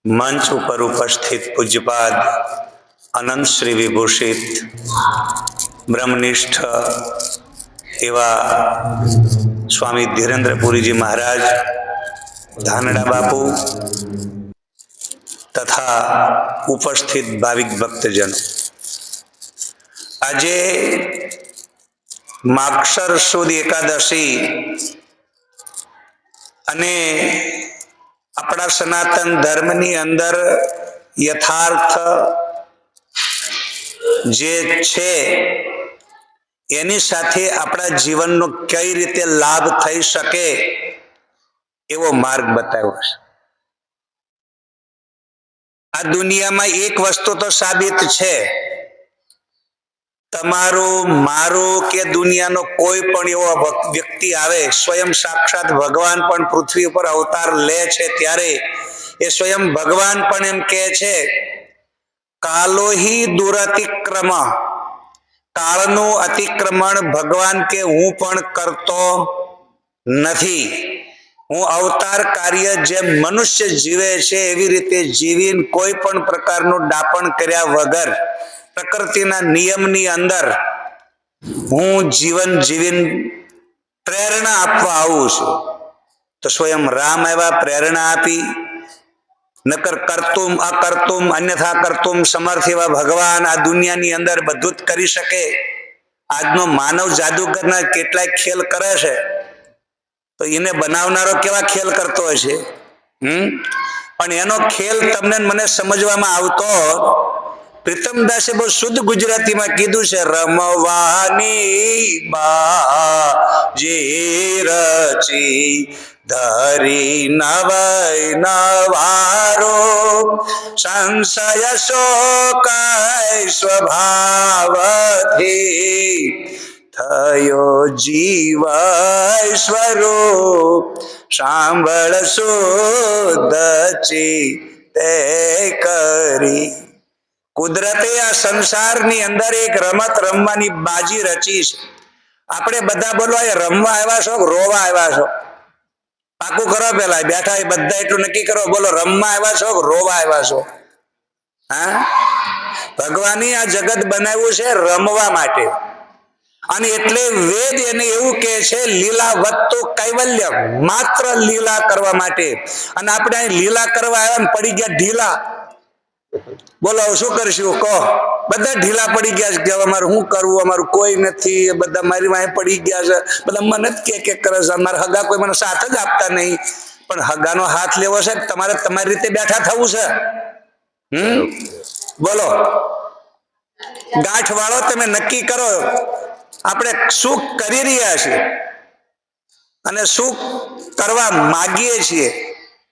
मंच पर उपस्थित पूज्यपाद अनंत श्री विभूषित ब्रह्मनिष्ठ एवा स्वामी धीरेन्द्रपुरी जी महाराज, धानड़ा बापू तथा उपस्थित भाविक भक्तजन, आज मागसर सुद एकादशी अने अपना सनातन धर्मनी अंदर यथार्थ जे छे एनी साथे अपना जीवन कई रीते लाभ थई सके एवो मार्ग बताव्यो छे। आ दुनिया में एक वस्तु तो साबित छे, तमारो मारो के दुनिया नो कोई पण एवो व्यक्ति आवे, स्वयं साक्षात भगवान पण पृथ्वी पर अवतार ले छे त्यारे ए स्वयं भगवान पण एम कहे छे, कालो ही दुरतिक्रम, काळनु अतिक्रमण भगवान के हूँ पण करतो नथी। हूँ अवतार कार्य जे मनुष्य जीवे छे एवी रीते जीवीने कोई पण प्रकारनु डापण कर्या वगर प्रकृतिना नियमनी अंदर हूँ जीवन जीवीने प्रेरणा आपवा आવું છું। तो स्वयं राम आव्या प्रेरणा आपी, नकर करतुम अकर्तुम अन्यथा करतुम समर्थ एवा भगवान आ दुनियानी अंदर बधुं ज करी शके। आजनो मानव जादूगरना केटलाय खेल करे छे, तो एने बनावनारो केवा खेल करतो हशे। पण एनो खेल तमने मने समजवामां आवतो। प्रीतमदासे बहुत शुद्ध गुजराती में कीधु छे, रमवानी बाजी रची धरी नवय नवारो संशय शोकाय स्वभावथी थयो जीवाय स्वरूप सांभळ शुद्ध चित्ते करी। कुदरते आ संसार नी अंदर एक रमत रमवानी बाजी रची छे। आपणे बधा बोलो रमवा आव्या छो रोवा आव्या छो? पाकू करो, पेला बैठा बधा एटલું नक्की करो, बोलो रमवा आव्या छो रोवा आव्या छो? हाँ, भगवाने आ जगत बनाव्યું છે રમવા માટે, અને એટલે વેદ એને એવું કહે છે લીલાવત્તુ કૈવલ્ય, માત્ર લીલા કરવા માટે। અને આપણે લીલા કરવા આવ્યા ને પડી ગયા ઢીલા, बोलो शू करशू कहो? बधा ढीला पड़ी गया कि अमारू शू करवू, अमारू कोई नहीं, बधा मारी वाहे पड़ी गया छे, बधा मन ज के करे छे, अमारा हगा कोई मने साथ ज आपता नहीं। पण हगानो हाथ लेवो छे, तमारे तमारी रीते बैठा थवुं छे। बोलो गांठ वाळो, तमे नक्की करो आपणे शू करी रह्या छीए अने शू करवा मागीए छीए।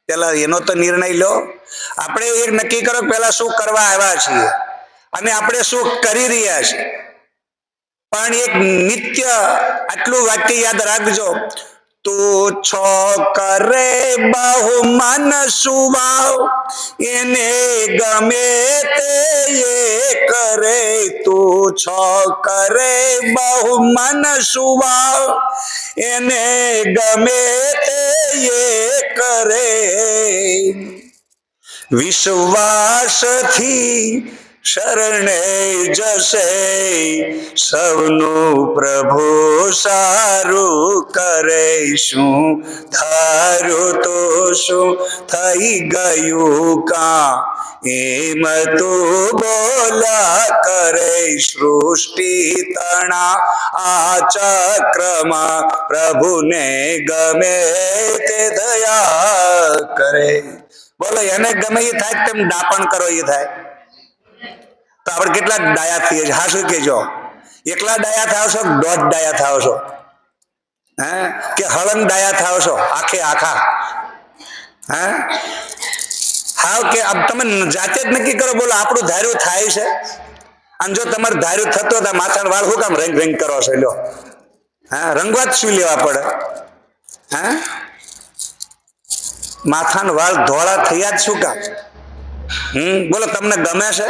पेला एनो तो निर्णय लो। आपणे एक नक्की करो पेला शू करवा आव्या छीए अने आपणे शू करी रह्या छीए। पण एक नित्य आटलुं वाक्य याद राखजो, तू छो करे बहु मन सुवाव एने गमे ते ये करे। तू छो करे बहु मन सुवाव एने गमे ते ये करे। विश्वास थी शरणे जसे सवनु प्रभु सारू करे। शू धारू तो शू थई गयु का एम तू बोला करे। सृष्टि तना आ चक्रमा प्रभु ने गमे ते दया करे। बोलो एने गमे ये थाय तेम डापण करो ये थाय। तो आपणे केटला डाया थीए छे? हासु कहेजो, एकला डाया थाओ छो, दोज डाया थाओ छो, हैं के हळंग डाया थाओ छो आखे आखा? हैं हाव के अब तमे जाते ज नक्की करो। बोलो आपणुं धार्યું थाय छे? अने जो तमारे धार्યું थतो तो माथाना वाळ हुं काम रंग रंग करो छो? ल्यो, हैं रंगवा ज शुं लेवा पड़े? हैं माथाना वाळ धोळा थया ज शुं काम? बोलो तमने गमे छे?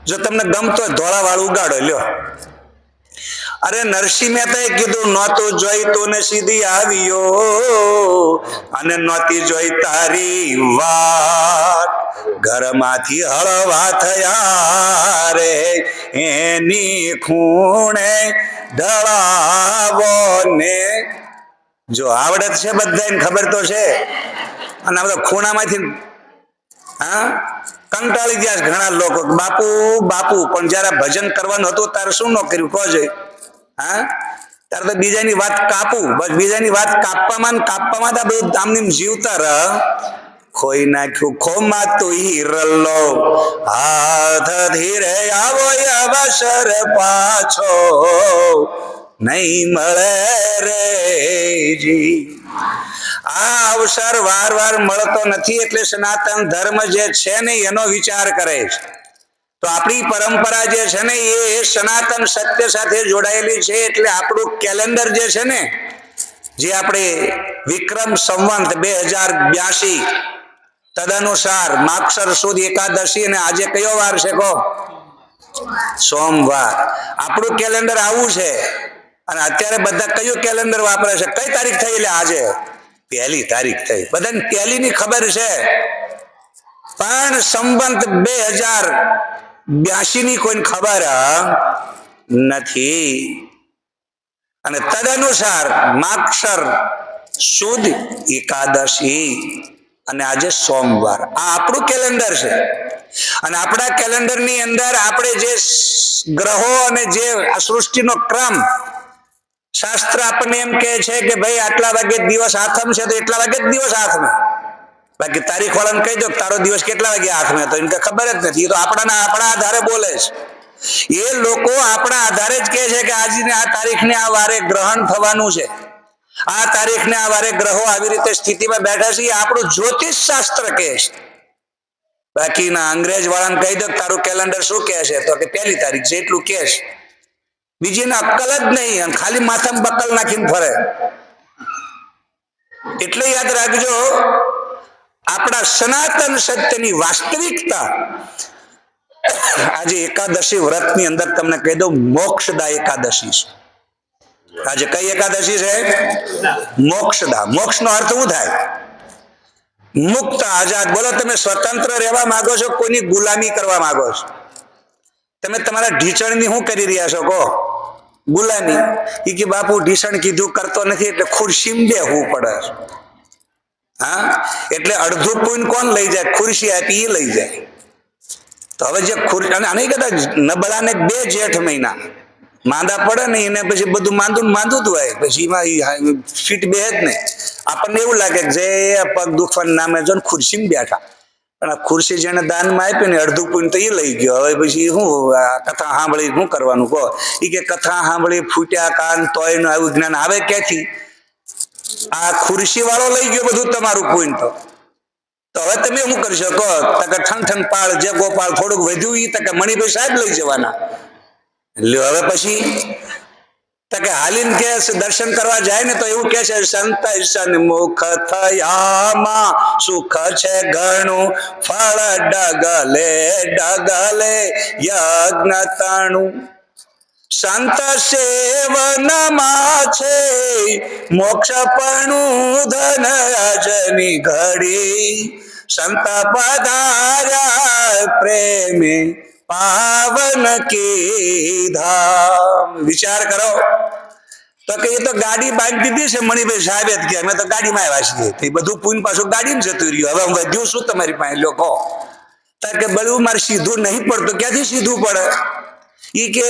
जो तमने गमतो धोळा वाळ उगाड़ो, ल्यो। અરે નરસિંહ મહેતાએ કીધું નહોતું જોઈતું ને સીધી આવ્યો અને નહોતી જોઈ તારી વાત ઘરમાંથી હળવા થયા રે એની ખૂણે ઢળાવો ને જો આવડત છે બધાને ખબર તો છે અને આ બધા ખૂણામાંથી હા કંટાળી ગયા ઘણા લોકો બાપુ બાપુ પણ જયારે ભજન કરવાનું હતું તારે શું ન કર્યું કહો જોઈએ હા તારે તો બીજાની વાત કાપું બસ બીજાની વાત કાપવામાં તો બધું આમની જીવતા રહ ખોઈ નાખ્યું ખોમાં તું હિરલો હાથ ધીરે આવો અવસર પાછો નહીં મળે રે જી આ અવસર વાર વાર મળતો નથી એટલે સનાતન ધર્મ જે છે ને એનો વિચાર કરે છે તો આપણી પરંપરા જે છે ને એ સનાતન સત્ય સાથે જોડાયેલી છે એટલે આપણું કેલેન્ડર જે છે ને જે આપણે વિક્રમ સંવંત 2082 તદનુસાર માગશર સુદ એકાદશી અને આજે કયો વાર છે કહો સોમવાર આપણું કેલેન્ડર આવું છે અને અત્યારે બધા કયું કેલેન્ડર વાપરે છે કઈ તારીખ થઈ એટલે આજે 1 તારીખ થઈ બધાને 1 ની ખબર છે પણ સંવંત 2082 ની કોઈને ખબર નથી અને તદનુસાર માગશર સુદ એકાદશી અને આજે સોમવાર આ આપણું કેલેન્ડર છે અને આપણા કેલેન્ડર ની અંદર આપણે જે ગ્રહો અને જે સૃષ્ટિનો ક્રમ શાસ્ત્ર આપણને એમ કહે છે કે ભાઈ આટલા વાગે દિવસ આથમ છે તો એટલા વાગે દિવસ આથમે બાકી તારીખ વાળાને કહી દો તારો દિવસ કેટલા વાગે આથમે તો એને ખબર જ નથી એ તો આપણા આધારે બોલે છે એ લોકો આપણા આધારે જ કહે છે કે આજની આ તારીખને આ વારે ગ્રહણ થવાનું છે આ તારીખને આ વારે ગ્રહો આવી રીતે સ્થિતિમાં બેઠા છે એ આપણું જ્યોતિષ શાસ્ત્ર કહે છે બાકીના અંગ્રેજ વાળાને કહી દો તારું કેલેન્ડર શું કહે છે તો કે 1 તારીખ છે એટલું કહે છે બીજીને અક્કલ જ નહીં અને ખાલી માથામાં બકલ નાખીને ફરે એટલે યાદ રાખજો આપણા સનાતન સત્યની વાસ્તવિકતા આજે એકાદશી વ્રતની અંદર તમને કહી દઉં મોક્ષદા એકાદશી છે આજે કઈ એકાદશી છે મોક્ષદા મોક્ષનો અર્થ શું થાય મુક્ત આઝાદ બોલો તમે સ્વતંત્ર રહેવા માંગો છો કોઈની ગુલામી કરવા માંગો છો તમે તમારા ઢીચણની શું કરી રહ્યા છો કહો ગુલામી એ કે બાપુ ઢીસણ કીધું કરતો નથી એટલે ખુરશીમાં બેહવું પડે હા એટલે અડધું પૂન કોણ લઈ જાય ખુરશી આપી એ લઈ જાય તો હવે જે ખુરશી અને આને કદાચ નબળાને 2 જેઠ મહિના માંદા પડે ને એને પછી બધું માંદું જ હોય પછી એમાં ફીટ બે જ ને આપણને એવું લાગે કે જે પગ દુખવાના નામે જો ખુરશીમાં બેઠા પણ આ ખુરશી જેને દાનમાં આપી ને અડધું પૂન તો એ લઈ ગયો હવે પછી શું કથા સાંભળી શું કરવાનું કહો એ કે કથા સાંભળી ફૂટ્યા કાન તોય નું આવું જ્ઞાન આવે ક્યાંથી આ ખુરશી વાળો લઈ ગયો બધું તમારું પૂન તો હવે તમે શું કરી શકો તકે ઠન પાળ જે ગોપાલ થોડુંક વધ્યું એ તકે મણિભાઈ સાહેબ લઈ જવાના એટલે હવે પછી તકે હાલીને કે દર્શન કરવા જાય ને તો એવું કે છે સંત સન્મુખ થયામાં સુખ છે ઘણું ફળ ડગલે ડગલે યજ્ઞ તણું સંત સેવનમાં છે મોક્ષપણું ધન અજની ઘડી સંત પધાર્યા પ્રેમે પાવન કીધા વિચાર કરો તો કે એ તો ગાડી બાંધી દીધી છે મણિભાઈ સાહેબ જ કે અમે તો ગાડીમાં આવ્યા છીએ બધું પૂન પાછું ગાડીમાં જતું રહ્યું હવે હું વધ્યું શું તમારી પાસે લોકો કે બળવું મારે સીધું નહીં પડતું ક્યાંથી સીધું પડે એ કે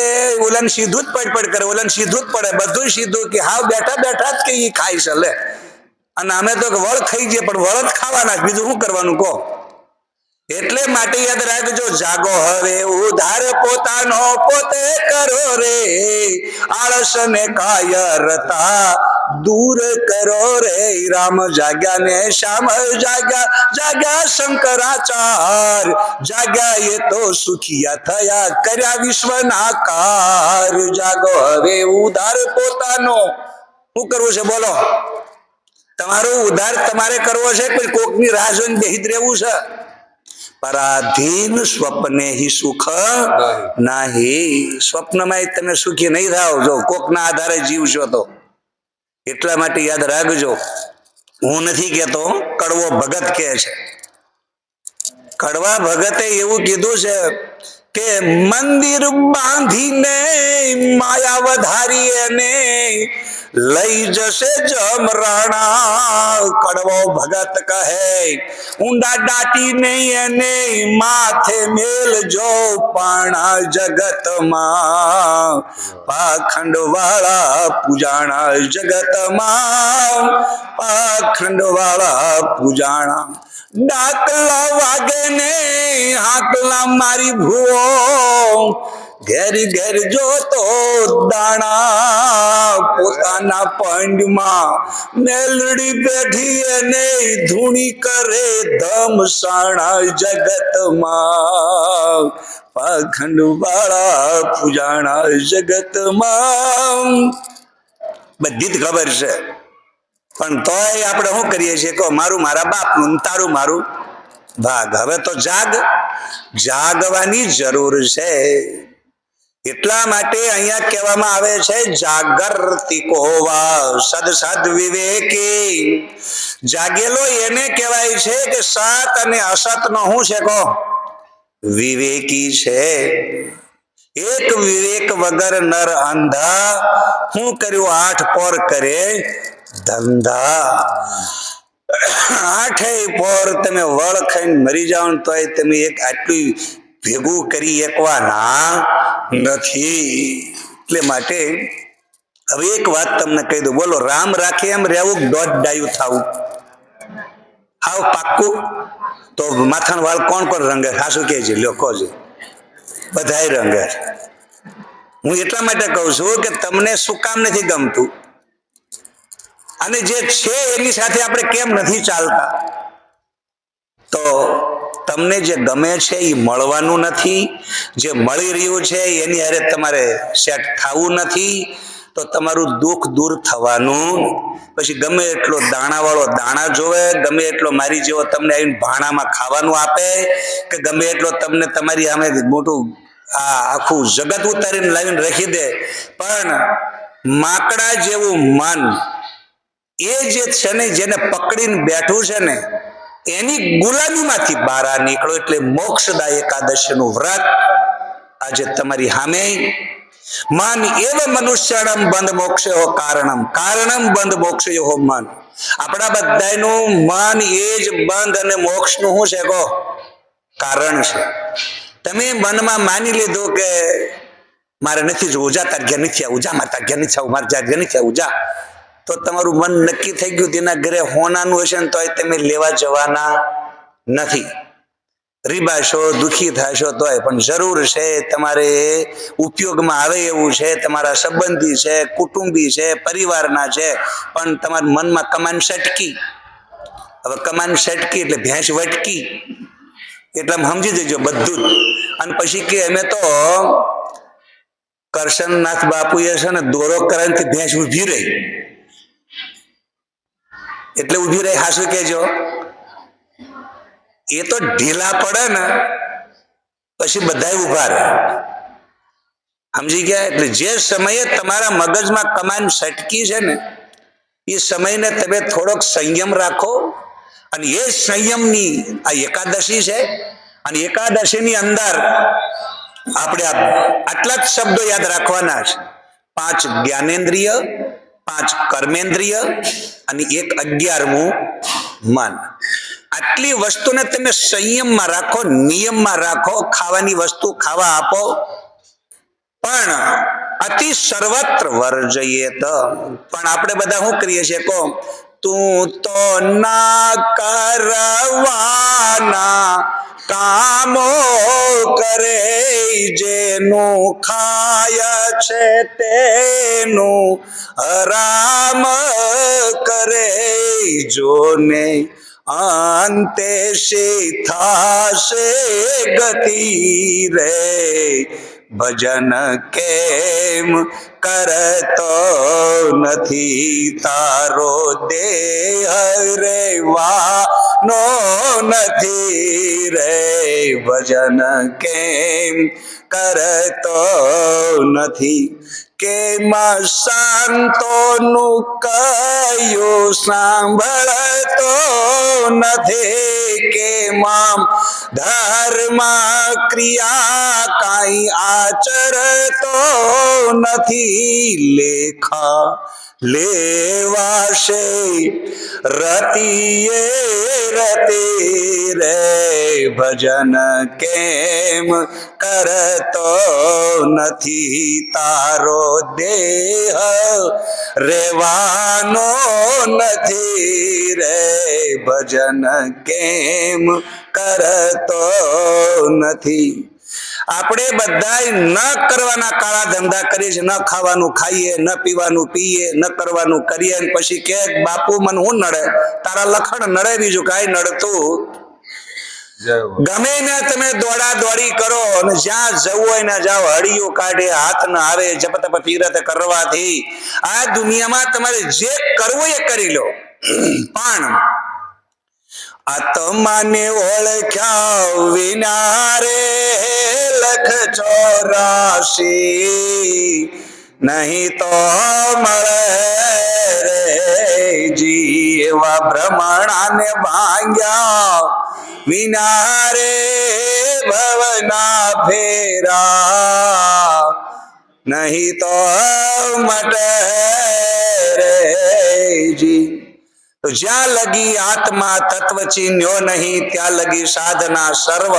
ઓલાને સીધું જ પડ કરે ઓલાને સીધું જ પડે બધું સીધું કે હાવ બેઠા બેઠા જ કે એ ખાઈ છે લે અને અમે તો વળ ખાઈ જઈએ પણ વળ જ ખાવાના બીજું શું કરવાનું કહો એટલે માટે યાદ રાખજો જાગો હવે ઉધાર પોતાનો પોતે કરો રે આળસ ને કાયરતા દૂર કરો રે રામ જાગ્યા ને શ્યામ જાગ્યા શંકરાચાર જાગ્યા એ તો સુખિયા થયા કર્યા વિશ્વના કાર જાગો હવે ઉધાર પોતાનો શું કરવું છે બોલો તમારો ઉધાર તમારે કરવો છે કોઈ કોકની રાહ જોઈને બેહી રહેવું છે પરાધીન સ્વપ્ને હિ સુખ નહીં. સ્વપ્નમાં તમે સુખી નહીં થાવ જો કોકના આધારે જીવશો તો. એટલા માટે યાદ રાખજો, હું નથી કહેતો, કડવો ભગત કહે છે. કડવા ભગતે એવું કીધું છે કે મંદિર બાંધીને માયા વધારી એને લઈ જશે જમરાણા. કડવો ભગત કહે ઊંડા દાટીને એને માથે મેલજો પાણા જગતમાં. પાખંડ વાળા પૂજાણા જગતમાં, પાખંડ વાળા પૂજાણા. ડાકલા વાગે ને હાકલા મારી ભૂવો, ઘેર ઘેર જોતો દાણા. પોતાના પંડમાં મેલડી બેઠી અને ધૂણી કરે ધમસાણા જગતમાં. પાખંડ વાળા પૂજાણા જગતમાં. બધી જ ખબર છે, પણ તોય આપણે શું કરીએ છીએ કે મારું મારા બાપનું, તારું મારું ભાગ. હવે તો જાગવાની જરૂર છે. એટલા માટે અહીંયા કહેવામાં આવે છે જાગૃતિ કોવા સદ સદ વિવેકી. જાગેલો એને કહેવાય છે કે સત અને અસત નો શું છે કહો? વિવેકી છે. એક વિવેક વગર નર અંધા. શું કર્યું? 8 પોર કરે ધંધા. 8 પોર તમે વળ ખાઈને મરી જાઓ તોય તમે એક આટલું ભેગું કરી એકવાના નથી. એટલે માટે હવે એક વાત તમને કહી દઉં, બોલો રામ રાખે એમ રહેવું, દોઢ ડાયું થવું? હાવ પાક્કું? તો માથાનો વાળ કોણ કોણ રંગે? હાસુ કે છે, લ્યો કહો છે. બધાય રંગે. હું એટલા માટે કહું છું કે તમને શું કામ નથી ગમતું, અને જે છે એની સાથે આપણે કેમ નથી ચાલતા? તો તમને જે ગમે છે એ મળવાનું નથી, જે મળી રહ્યું છે એની હારે તમારે સેટ થવું નથી, તો તમારું દુઃખ દૂર થવાનું. પછી ગમે એટલો દાણાવાળો દાણા જોવે, ગમે એટલો મારી જેવો તમને આવીને ભાણામાં ખાવાનું આપે, કે ગમે એટલો તમને તમારી સામે મોટું આ આખું જગત ઉતારીને લાવીને રાખી દે, પણ માકડા જેવું મન એ જે છે ને, જેને પકડીને બેઠું છે ને, એની ગુલામીમાંથી બહાર નીકળો. એટલે મોક્ષદા એકાદશીનું વ્રત આજે તમારી સામે. મન એવ મનુષ્યણમ બંધ મોક્ષયો કારણમ, કારણમ બંધ મોક્ષયો મન. આપણા બધાનું મન એ જ બંધ અને મોક્ષનું શું છે કહો? કારણ છે. તમે મનમાં માની લીધું કે મારે નથી જોવું, જા તાર ઘેર નથી આવું, જા મારે તાર ઘેર નથી આવું, મારે જા ઘેર નથી આવું, જા. તો તમારું મન નક્કી થઈ ગયું, તેના ઘરે હોનાનું હશે ને તોય તમે લેવા જવાના નથી. રીબાશો, દુઃખી થશો તોય, પણ જરૂર છે તમારે ઉપયોગમાં આવે એવું છે, તમારા સંબંધી છે, કુટુંબી છે, પરિવારના છે, પણ તમારા મનમાં કમાન સટકી. હવે કમાન સટકી એટલે ભેંસ વટકી, એટલે સમજી દેજો બધું જ. અને પછી કે અમે તો કરશનનાથ બાપુએ છે ને દોરો કરાવીને ભેંસ ઉભી રહી, એટલે ઉભી રહી. હાસુ કેજો, એ તો ઢીલા પડે ને પછી બધા ઉભા રહે. સમજી ગયા? એટલે જે સમયે તમારા મગજમાં કમાન સટકી છે ને, એ સમયને તમે થોડોક સંયમ રાખો. અને એ સંયમની આ એકાદશી છે, અને એકાદશીની અંદર આપણે આટલા જ શબ્દો યાદ રાખવાના છે. 5 જ્ઞાનેન્દ્રિય, 5 કર્મેન્દ્રિય અને 1 11મું મન. આટલી વસ્તુને તમે સંયમમાં રાખો, નિયમમાં રાખો. ખાવાની વસ્તુ ખાવા આપો, પણ અતિ સર્વત્ર વર્જયે. તો પણ આપણે બધા શું કરીએ છીએ કહો? તું તો ના કરવાના કામો કરે, જેનું ખાય છે તેનું હરામ કરે. જોને અંતે શી થાશે ગતિ રે, ભજન કેમ કરતો નથી, તારો દેહ રેવાનો નથી રે. ભજન કેમ કરતો નથી? કેમ સંતોનું કયું સાંભળતો નથી? કેમ ધર્મ ક્રિયા કાંઈ આચરતો નથી? લેખા લેવાશે રતિએ રતિ રે ભજન કેમ કરતો નથી? તારો દેહ રેવાનો નથી રે ભજન કેમ કરતો નથી? આપણે બધાય ન કરવાના કાળા ધંધા કરીએ છીએ, ન ખાવાનું ખાઈએ, ન પીવાનું પીએ, ન કરવાનું કરીએ, અને પછી કે બાપુ મને હું નડે? તારા લખણ નડે, બીજું કાંઈ નડતું ગમે ને તમે દોડા દોડી કરો અને જ્યાં જવું હોય ને જાઓ, હળિયું કાઢે હાથ ન આવે, જપ તપ પીરત કરવાથી આ દુનિયામાં તમારે જે કરવું એ કરી લો, પણ આત્માને ઓળખ્યા વિના રે લખ 84 નહીં તો મળે રે જીવા ભ્રમણાને ભાંગ્યા વિના રે ભવના ફેરા નહીં તો મટે રે જી. તો જ્યાં લગી આત્મા તત્વ ચીન્યો નહીં ત્યાં લગી સાધના સર્વ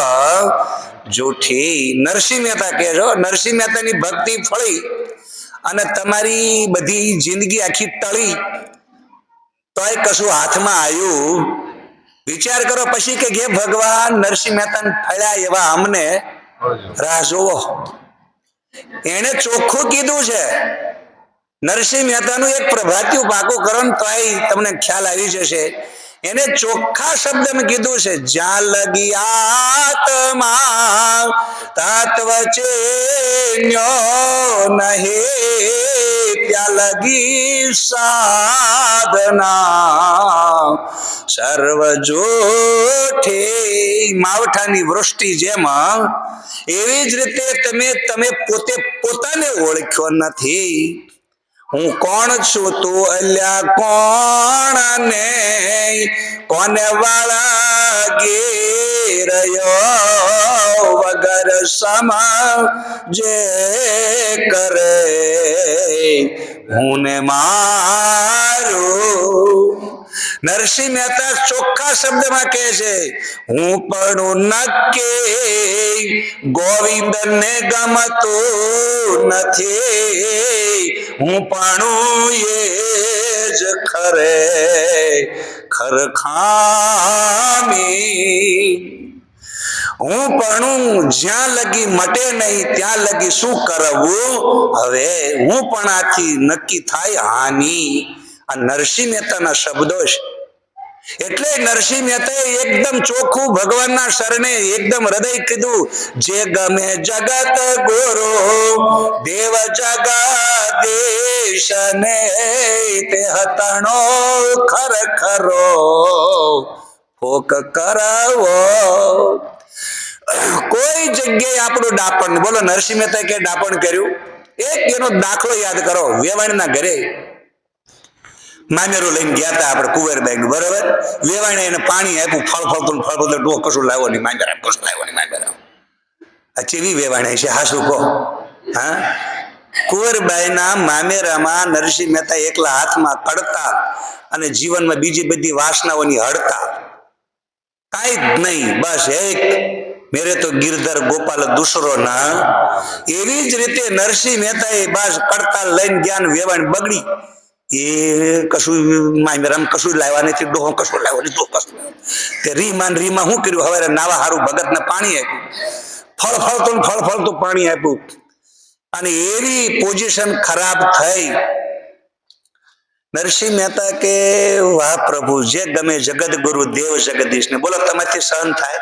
જૂઠી. નરસિંહ મહેતા કહેજો, નરસિંહ મહેતાની ભક્તિ ફળી અને તમારી બધી જિંદગી આખી ટળી તોય કશું હાથમાં આવ્યું. વિચાર કરો પછી કે હે ભગવાન, નરસિંહ મહેતાને ફળ્યા એવા અમને રાહ જોવો. એને ચોખ્ખું કીધું છે. નરસિંહ મહેતાનું એક પ્રભાત્યું પાકું કરો ને તોય તમને ખ્યાલ આવી જશે. એને ચોખ્ખા શબ્દમાં કીધું છે, જ્યાં લગી આત્મા તત્વ ચેન્યો નહીં ત્યાં લગી સાધના સર્વ જૂઠી. માવઠાની વૃષ્ટિ જેમ એવી જ રીતે તમે પોતે પોતાને ઓળખ્યો નથી. હું કોણ છું તું અલ્યા કોણ ને કોને વળગી રહ્યો વગર સમજે કરે હું ને મારું. નરસિંહ મહેતા ચોખ્ખા શબ્દમાં કહે છે, હું પણ નક્કી ગોવિંદ ને ગમતું નથી. હું પણ એ જ ખરે ખરખામી. હું પણ જ્યાં લગી મટે નહીં ત્યાં લગી શું કરવું હવે? હું પણ આથી નક્કી થાય હાની. આ નરસિંહ મહેતાના શબ્દો છે. એટલે નરસિંહ મહેતાએ એકદમ ચોખ્ખું ભગવાનના શરણે એકદમ હૃદય કીધું, જે ગમે જગત ગુરુ દેવ જગદીશ ને તે હતણો ખરખરો ફોક કરાવો. કોઈ જગ્યાએ આપણું ડાપણ, બોલો નરસિંહ મહેતા કે ડાપણ કર્યું? એક એનો દાખલો યાદ કરો. વેવાણના ઘરે મામેરું લઈને ગયા હતા આપણે કુંવરબાઈ નું, બરોબર? વેવાણે એને પાણી આપ્યું, ફળ ફળતું ડોહ કશું લાવ્યો નહીં, મામેરા કશું લાવ્યો નહીં. મામેરા આ ચેવી વેવાણે છે હાસુ કહો? હા, કુંવરબાઈના મામેરામાં નરસિંહ મહેતા એકલા હાથમાં કડતા અને જીવનમાં બીજી બધી વાસનાઓની હડતા, કાંઈ જ નહીં, બસ એક મેરે તો ગિરધર ગોપાલ દુસરો ના. એવી જ રીતે નરસિંહ મહેતાએ બસ કડતા લઈને જ્ઞાન વેવાણ બગડી. એ કશું મામેરામ કશું લાવ્યા નથી, ડોહો કશું લાવ્યો નહીં, ડોહ કશું તે રીમાં શું કર્યું? હવે નાવા હારું ભગતને પાણી આપ્યું, ફળ ફળતું પાણી આપ્યું અને એવી પોઝિશન ખરાબ થઈ. નરસિંહ મહેતા કે વાહ પ્રભુ, જે ગમે જગત ગુરુ દેવ જગદીશ ને. બોલો તમારથી સહન થાય?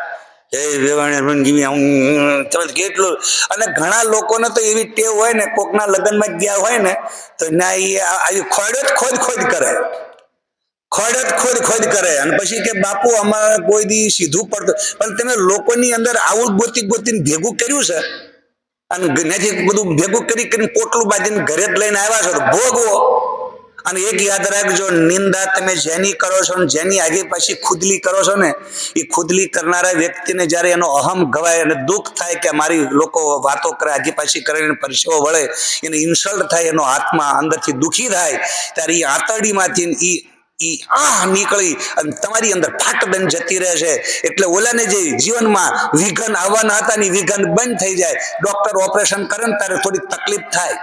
કેટલું. અને ઘણા લોકોને તો એવી ટેવ હોય ને, કોકના લગ્નમાં ગયા હોય ને તો ના આવી ખોડ કરે. ખોદ કરે અને પછી કે બાપુ અમારે કોઈ દી સીધું પડતું, પણ તમે લોકોની અંદર આવું ગોતીને ભેગું કર્યું છે અને ત્યાંથી બધું ભેગું કરીને પોટલું બાંધીને ઘરે જ લઈને આવ્યા છો તો ભોગવો. અને એક યાદ રાખજો, નિંદા તમે જેની કરો છો ને જેની આગે પછી ખુદલી કરો છો ને, એ ખુદલી કરનારા વ્યક્તિને જ્યારે એનો અહમ ગવાય અને દુઃખ થાય કે મારી લોકો વાતો કરે આગે પાછી કરીને પરસેવો વળે, એને ઇન્સલ્ટ થાય, એનો આત્મા અંદરથી દુઃખી થાય, ત્યારે એ આંતરડીમાંથી નીકળી અને તમારી અંદર ફાટ બન જતી રહે છે. એટલે ઓલાને જે જીવનમાં વિઘન આવવાના હતા ને વિઘન બંધ થઈ જાય. ડોક્ટર ઓપરેશન કરે ને ત્યારે થોડી તકલીફ થાય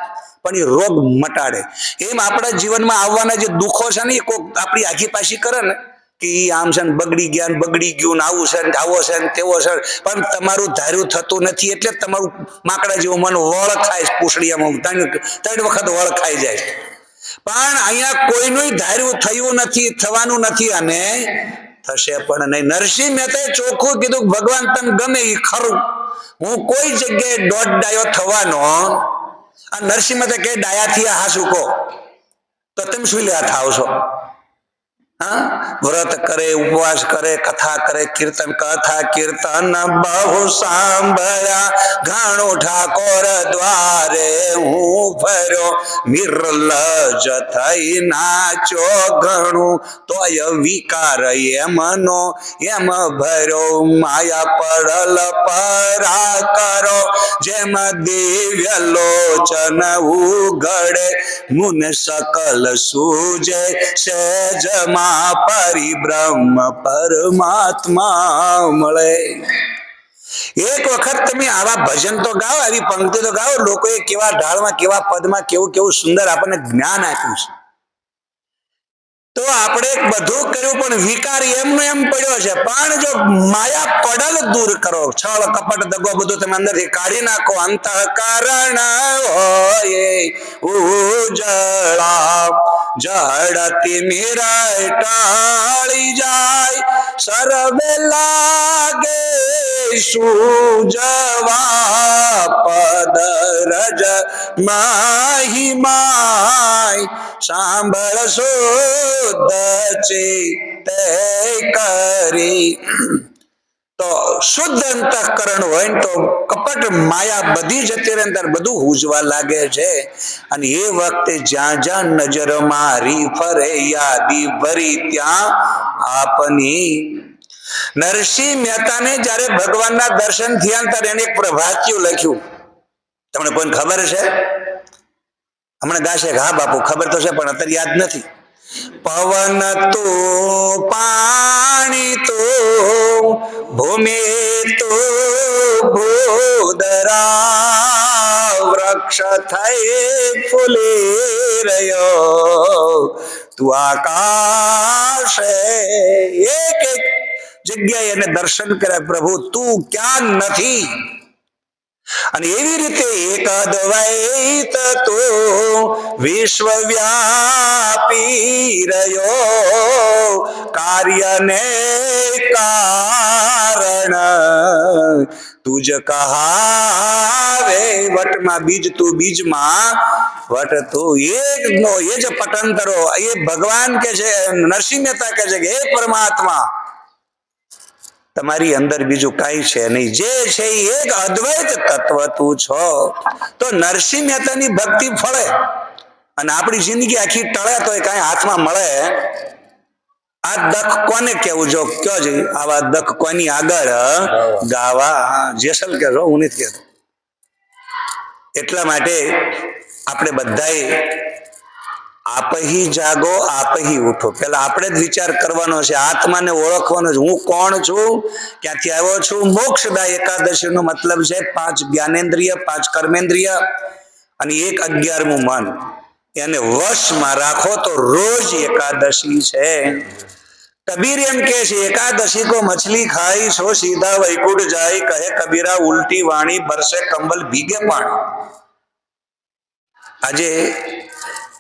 પણ એ રોગ મટાડે. એમ આપણા જીવનમાં આવવાના જે દુઃખો છે ને એ કોક આપણી આઘી પાછી કરે ને કે આમ છે ને બગડી ગયા ને બગડી ગયું ને આવું છે ને આવો છે ને તેવો છે, પણ તમારું ધાર્યું થતું નથી. એટલે તમારું માકડા જેવું મન વળ ખાય, પૂછડીયામાં ત્રણ વખત વળ ખાઈ જાય. પણ અહીંયા કોઈનું ધાર્યું થયું નથી, થવાનું નથી અને થશે પણ નહીં. નરસિંહ મહેતાએ ચોખ્ખું કીધું ભગવાન તને ગમે એ ખરું, હું કોઈ જગ્યાએ દોઢ ડાયો થવાનો. આ નરસિંહ મહેતા કે ડાયાથી હાસુ કહો તો તમે શું લેવા થાવ છો? વ્રત કરે, ઉપવાસ કરે, કથા કરે, કીર્તન, કથા કીર્તન બહુ સાંભળ્યા, ઘણું ઠાકોર દ્વારે હું ફર્યો, નિર્લજ થઈ નાચો ઘણું, તોય વિકાર એમનો એમ ભર્યો, માયા પડલ પરા કરો, જેમ દિવ્ય લોચન ઉઘડે, મુન સકલ સૂજે સહેજમાં પરિબ્રહ્મ પરમાત્મા મળે. એક વખત તમે આવા ભજન તો ગાઓ, આવી પંક્તિ તો ગાઓ. લોકોએ કેવા ઢાળમાં, કેવા પદમાં, કેવું કેવું સુંદર આપણને જ્ઞાન આપ્યું છે. તો આપણે બધું કર્યું પણ વિકાર એમનો એમ પડ્યો છે. પણ જો માયા પડલ દૂર કરો, છળ કપટ દગો બધું તમે અંદરથી કાઢી નાખો, અંતઃકરણ હોય ઉજળા, જડતી મીરાય ટાળી જાય, સર્વે લાગે સુજવા, પદ રજ માહિમાય, સાંભળ શુદ્ધ ચિત્તે કરી. તો શુદ્ધ અંતઃકરણ હોય ને તો કપટ માયા બધી જતી રહે, બધું ઉજવા લાગે છે. અને એ વખતે જ્યાં જ્યાં નજર મારી ફરે, યાદી ભરી ત્યાં આપની. નરસિંહ મહેતાને જયારે ભગવાનના દર્શન થયા ત્યારે એને એક પ્રભાત્યું લખ્યું. તમને કોઈ ખબર છે? હમણાં ગાશે હા બાપુ ખબર તો છે પણ અત્યારે યાદ નથી. પવન તો પાણી તો ભૂમિ તો ભૂદરા, વૃક્ષ થઈ ફૂલી રહ્યો, તું આકાશે. એક એક જગ્યાએ એને દર્શન કર્યા, પ્રભુ તું ક્યાં નથી. અને એવી રીતે એક અદ્વૈત તો વિશ્વવ્યાપી રહ્યો, કાર્યને કારણ તુજ કહાવે, વટમાં બીજ તું બીજમાં વટ તું. એક નો એ જ પટંતરો એ ભગવાન કે છે, નરસિંહ મહેતા કે છે કે હે પરમાત્મા, તમારી અંદર બીજું કઈ છે નહીં, જે છે એક અદ્વૈત તત્વ તું છો. તો નરસિંહ મહેતાની ભક્તિ ફળે અને આપણી જિંદગી આખી ટળે તો કઈ હાથમાં મળે. આ દખ કોને કેવું? જો કયો છે આવા દખ કોની આગળ ગાવા? જેસલ કે હું નથી કહેતો. એટલા માટે આપણે બધાએ આપહી જાગો આપહી ઉઠો. પેલા આપણે જ વિચાર કરવાનો છે, આત્માને ઓળખવાનો છે. હું કોણ છું, ક્યાંથી આવ્યો છું? મોક્ષદા એકાદશી નો મતલબ છે 5 જ્ઞાનેન્દ્રિય, 5 કર્મેન્દ્રિય અને 1 11મું મન. એને વશમાં રાખો તો રોજ એકાદશી છે. કબીર એમ કે છે, એકાદશી કો મછલી ખાઈ સો સીધા વૈકુંઠ જાય, કહે કબીરા ઉલટી વાણી બરસે કંબલ ભીગે પાણી. આજે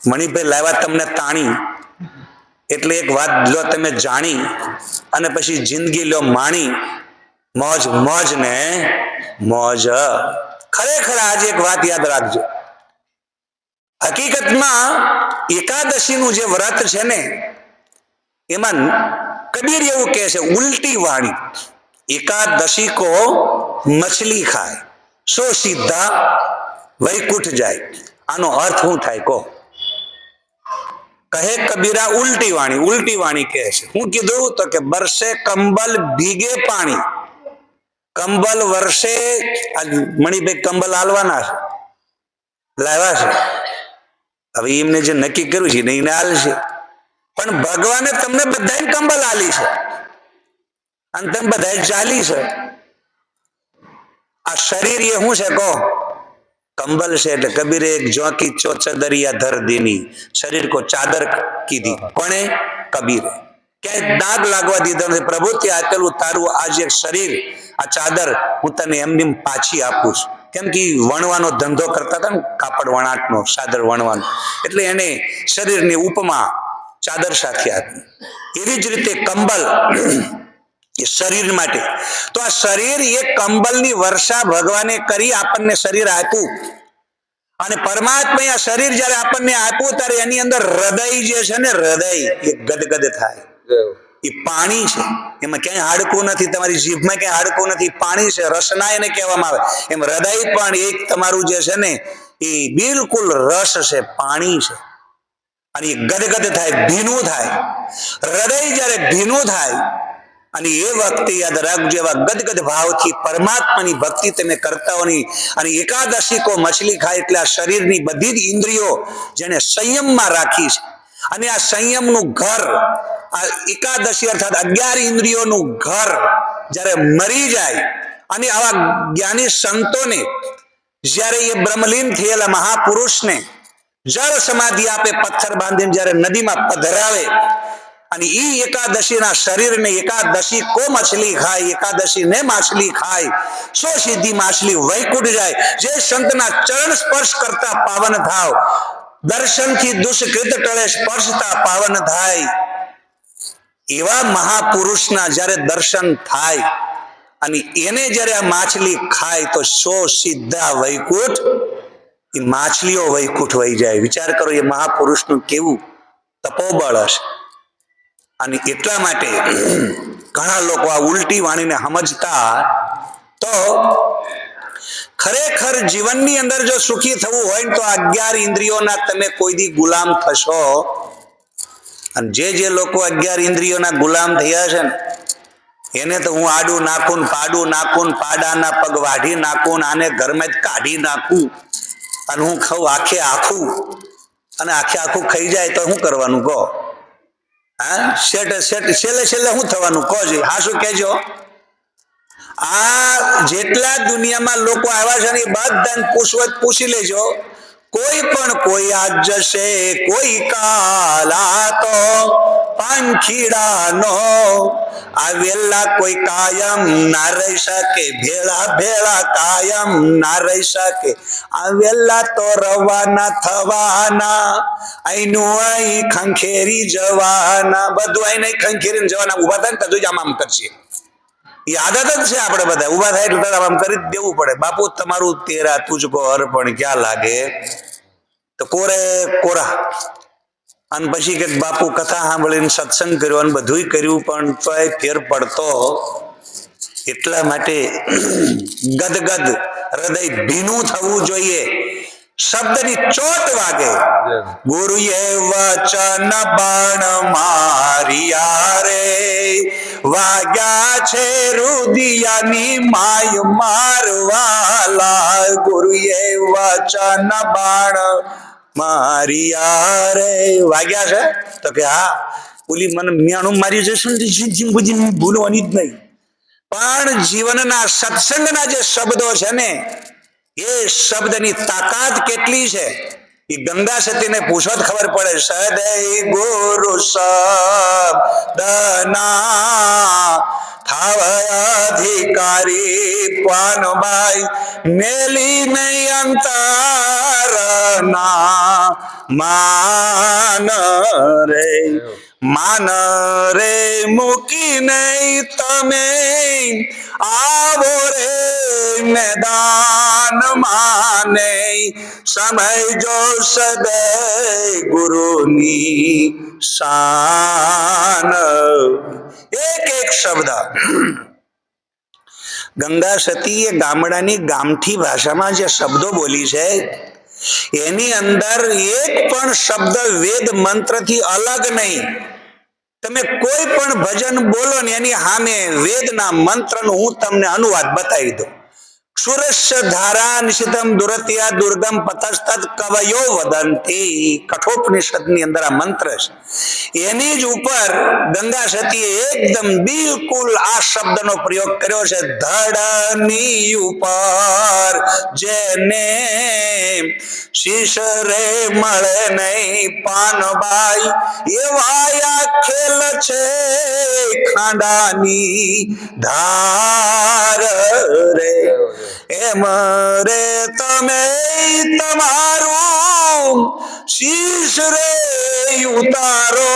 મણિભાઈ લાવ્યા તમને તાણી, એટલે એક વાત લો તમે જાણી અને પછી જિંદગી લો માણી, મોજ મોજ ને મોજ. ખરેખર આજે એક વાત યાદ રાખજો, હકીકતમાં એકાદશીનું જે વ્રત છે ને એમાં કબીર એવું કહે છે ઉલટી વાણી, એકાદશી કો મછલી ખાય સો સીધા વૈકુંઠ જાય. આનો અર્થ શું થાય કહો? કહે કબીરા ઉલટી વાણી. ઉલટી વાણી કહે છે હું કીધું તો કે બરસે કંબલ ભીગે પાણી. કંબલ વર્ષે, આજ મણિભાઈ કંબલ હાલવાના છે, લાવ્યા છે, હવે એમને જે નક્કી કર્યું છે એને હાલશે, પણ ભગવાને તમને બધાને કંબલ આલી છે અને તમે બધા ચાલી છે. આ શરીર એ શું છે કહો? कंबल से એટલે કબીરે એક જોકી ચોચદરિયા ધર દેની, શરીર કો ચાદર કીધી. કોણે? કબીરે. ક્યાંય દાગ લાગવા દીધો નથી. પ્રભુ તે આપેલું તારું આજે એક શરીર, આ ચાદર હું તને એમની પાછી આપું છું. કેમ કે વણવાનો ધંધો કરતા હતા ને, કાપડ વણાટનો, ચાદર વણવાનો, એટલે એને શરીરની ઉપમા ચાદર સાથે આપી. એવી જ રીતે કંબલ એ શરીર માટે. તો આ શરીર એ કંબલની વર્ષા ભગવાને કરી આપણને શરીર આપ્યું. અને પરમાત્માએ આ શરીર જયારે આપણને આપ્યું ત્યારે એની અંદર હૃદય જે છે ને, હૃદય એ ગદગદ થાય. એ પાણી છે, એમાં ક્યાંય હાડકું નથી, તમારી જીભમાં ક્યાંય હાડકું નથી, પાણી છે, રસના એને કહેવામાં આવે. એમ હૃદય પણ એક તમારું જે છે ને એ બિલકુલ રસ છે, પાણી છે. અને એ ગદગદ થાય, ભીનું થાય. હૃદય જયારે ભીનું થાય અને એ વખતે યાદ રાખજો, એવા ગદગદ ભાવથી પરમાત્માની ભક્તિ તમે કરતા હોની. અને એકાદશી કો મછલી ખાય એટલે આ શરીરની બધી જ ઇન્દ્રિયો જેને સંયમમાં રાખી છે. અને આ સંયમનું ઘર, આ એકાદશી અર્થાત 11 ઇન્દ્રિયોનું ઘર જ્યારે મરી જાય અને આવા જ્ઞાની સંતોને જ્યારે એ બ્રહ્મલીન થયેલા મહાપુરુષને જળ સમાધિ આપે, પથ્થર બાંધીને જ્યારે નદીમાં પધરાવે અને ઈ એકાદશીના શરીરને એકાદશી કો મછલી ખાય, એકાદશી ને માછલી ખાય સો સીધી માછલી વૈકુંઠ જાય. જે સંતના ચરણ સ્પર્શ કરતા પાવન થાવ, દર્શનથી દુષ્કૃત ટળે સ્પર્શતા પાવન થાય. એવા મહાપુરુષના જ્યારે દર્શન થાય અને એને જ્યારે આ માછલી ખાય તો સો સીધા વૈકુંઠ, એ માછલીઓ વૈકુંઠ વહી જાય. વિચાર કરો એ મહાપુરુષનું કેવું તપોબળ હશે. અને એટલા માટે ઘણા લોકો આ ઉલટી વાણીને સમજતા તો ખરેખર જીવનની અંદર જો સુખી થવું હોય તો 11 ઇન્દ્રિયોના તમે કોઈ દી ગુલામ થશો. અને જે લોકો 11 ઇન્દ્રિયોના ગુલામ થયા છે ને એને તો હું આડું નાખું, પાડું નાખું, પાડાના પગ વાઢી નાખું, આને ઘરમાં જ કાઢી નાખું અને હું ખાઉં આખે આખું, અને આખે આખું ખાઈ જાય તો શું કરવાનું કહો? હા, છેલ્લે શું થવાનું કહો? છે હા, શું કહેજો? આ જેટલા દુનિયામાં લોકો આવ્યા છે ને એ બધાને પૂછી લેજો, કોઈ પણ કોઈ આજ જશે, કોઈ કાલ તો પાંખીડાનો આવેલા કોઈ કાયમ ના રહી શકે, ભેળા ભેળા કાયમ ના રહી શકે, આવેલા તો રવાના થવાના, અહીંનું અહીં ખંખેરી જવાના. બધું અહીં નહીં ખંખેરીને જવાના. ઉભા થાય ને તો આમ કરશે. એ આદત જ છે. આપણે બધા ઉભા થાય એટલે આમ કરી જ દેવું પડે. બાપુ તમારું તેરા તુજકો અર્પણ ક્યાં લાગે, તો કોરે કોરા. અને પછી કે બાપુ કથા સાંભળીને સત્સંગ કર્યો અને બધું કર્યું પણ તોય ફેર પડતો. એટલા માટે ગદગદ હૃદય ભીનું થવું જોઈએ. શબ્દની ચોટ વાગે. ગુરુએ વચન બાણ મારિયા રે, વાગ્યા છે રુદિયાની માય મારવાલા. ગુરુએ વચન બાણ મારિયા રે, વાગ્યા છે તો કે હા, ઓલી મને મ્યાણું મારી જશે ને જિંદગી ભૂલવાની જ નહીં. પણ જીવનના સત્સંગના જે શબ્દો છે ને, એ શબ્દની તાકાત કેટલી છે એ ગંગા સતીને પૂછો જ ખબર પડે. સદૈ ગુરુ શબ્દના થાવ અધિકારી, પાનબાઈ મેલી નહીં અંતરના માન રે, માન રે મૂકી નહીં તમે આવો રે मैदान माने समझो सदै गुरुनी शान। एक एक शब्द ગંગા સતી એ ગામડાની ગામઠી ભાષામાં જે શબ્દો બોલી છે એની અંદર એક પણ શબ્દ વેદ મંત્રથી અલગ નહીં. તમે કોઈ પણ ભજન બોલો ને એની સામે વેદના મંત્રનું હું તમને અનુવાદ બતાવી દઉં. ક્ષુરસ્ય ધારા નિશિતમ દુરત્યા દુર્ગમ પતસ્તત કવયો વદંતી. કઠોપનિષદની અંદર આ મંત્ર છે. એની જ ઉપર ગંગા સતીએ એકદમ બિલકુલ આ શબ્દનો પ્રયોગ કર્યો છે. ધડની ઉપર જેને શીશ રે મળે નહીં પાનબાઈ એવા ખેલ છે ખાંડાની ધાર રે. એમ રે તમે તમારું શીશ રે ઉતારો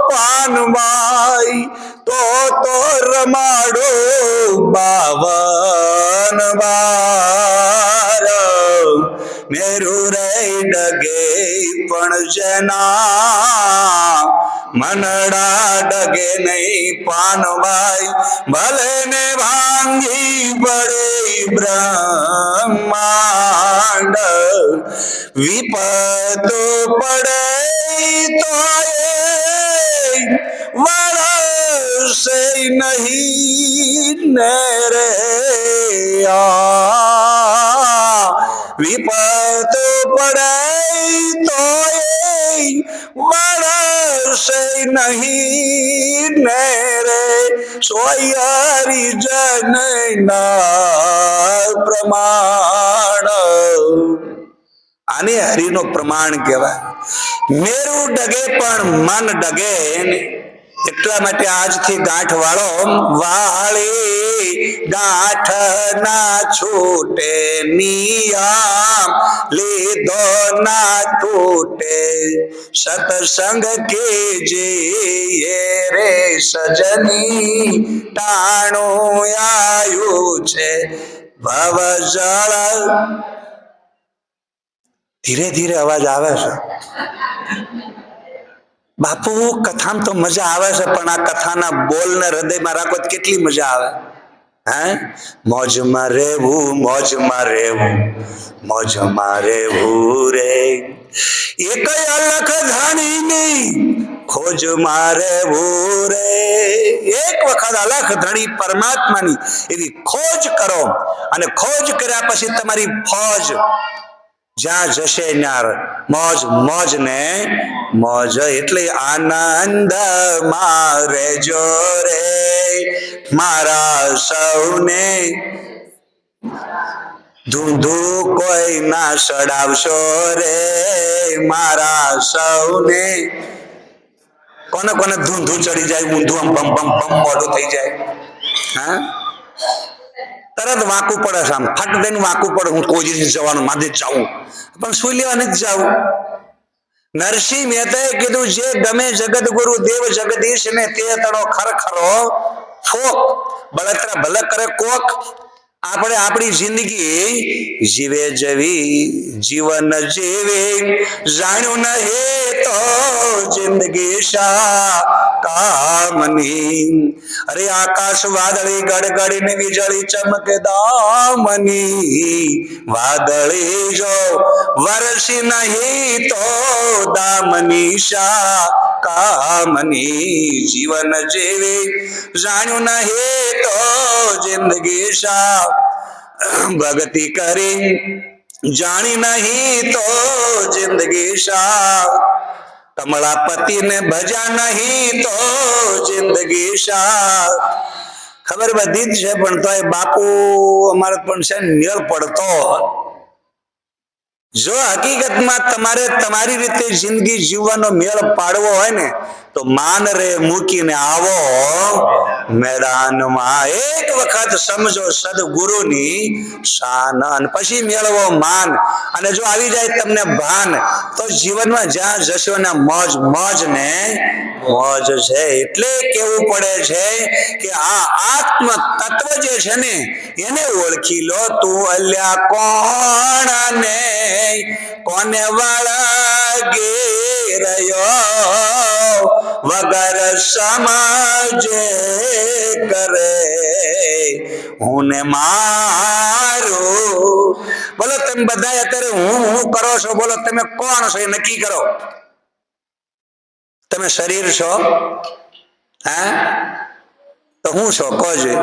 પાનબાઈ તો રમાડો 52 બાર. મેરુ રે ડગે પણ જેના મનડા ડગે નહીં પાનબાઈ ભલે ને ભાંગી પડે બ્રહ્માંડ. વિપતો પડે તો વળશે નહીં ને રે. વિપતો પડે તો વળશે નહીં ને રે. સોયરી જનના પ્રમાણ. આને હરિનો પ્રમાણ કહેવાય. મેરુ ડગે પણ મન ડગે. એટલા માટે આજથી ગાંઠ વાળો વાળી ગાંઠ ના છૂટે નિયમ લીધો ના તૂટે. સત્સંગ કેજે રે સજની ટાણું આયુ છે ભવ જળ. ધીરે ધીરે અવાજ આવે છે બાપુ. કથામાં તો મજા આવે છે પણ આ કથાના બોલને હૃદયમાં રાખો તો કેટલી મજા આવે. હે મોજમાં રહેવું મોજમાં રહેવું મોજમાં રહેવું રે. એક અલખ ધણી નહીં ખોજ મારે રે. એક વખત અલખ ધણી પરમાત્માની એવી ખોજ કરો અને ખોજ કર્યા પછી તમારી ફોજ જ્યાં જશે ત્યાં મોજ મોજ ને મોજ. એટલે આનંદ મારે જો રે મારા સૌને. ધૂંધુ કોઈ ના સડાવશો રે મારા સૌને. કોને કોને ધૂંધુ ચડી જાય ઊંધું આમ બમ બમ બમ મોઢું થઈ જાય. હા તરત વાંકું પડે છે. આમ ફટ દઈને વાંકું પડે. હું કોઈ જ જવાનું માથે જ જાઉં પણ સુઈ લેવા નથી જાવું. નરસિંહ મહેતાએ કીધું જે ગમે જગત ગુરુ દેવ જગદીશ ને તે તળો ખરખરો ફોક. બળતરા ભલે કરે કોક. આપણે આપણી જિંદગી જીવે જવી જીવન જીવે જાણ્યું નહીં તો જિંદગી શા કામની. અરે આકાશ વાદળી ગડગડીને વીજળી ચમકે દામની. વાદળી જો વરસી નહીં તો દામની શા કામની. જીવન જીવી જાણ્યું નહીં તો જિંદગી શા. ભક્તિ કરી જાણી નહીં તો જિંદગી શા. કમળાપતિ ને ભજા નહીં તો જિંદગી શા. ખબર બધી જ છે પણ તો બાપુ અમારે પણ છે મેળ પડતો. જો હકીકતમાં તમારે તમારી રીતે જિંદગી જીવવાનો મેળ પાડવો હોય ને તો માન રે મૂકીને આવો મેદાનમાં. એક વખત સમજો સદગુરુની શાન અને પછી મેળવો માન. અને જો આવી જાય તમને ભાન તો જીવનમાં જ્યાં જશો ને મોજ મોજ ને મોજ છે. એટલે કેવું પડે છે કે આ આત્મ તત્વ જે છે ને એને ઓળખી લો. તું અલ્યા કોણ ને કોને વળગે રહ્યો વગર સમજે કરે હું ને મારું. બોલો તમે બધા અત્યારે હું કરો છો, બોલો તમે કોણ છો એ નક્કી કરો. તમે શરીર છો? હા, તો હું છો કોજો?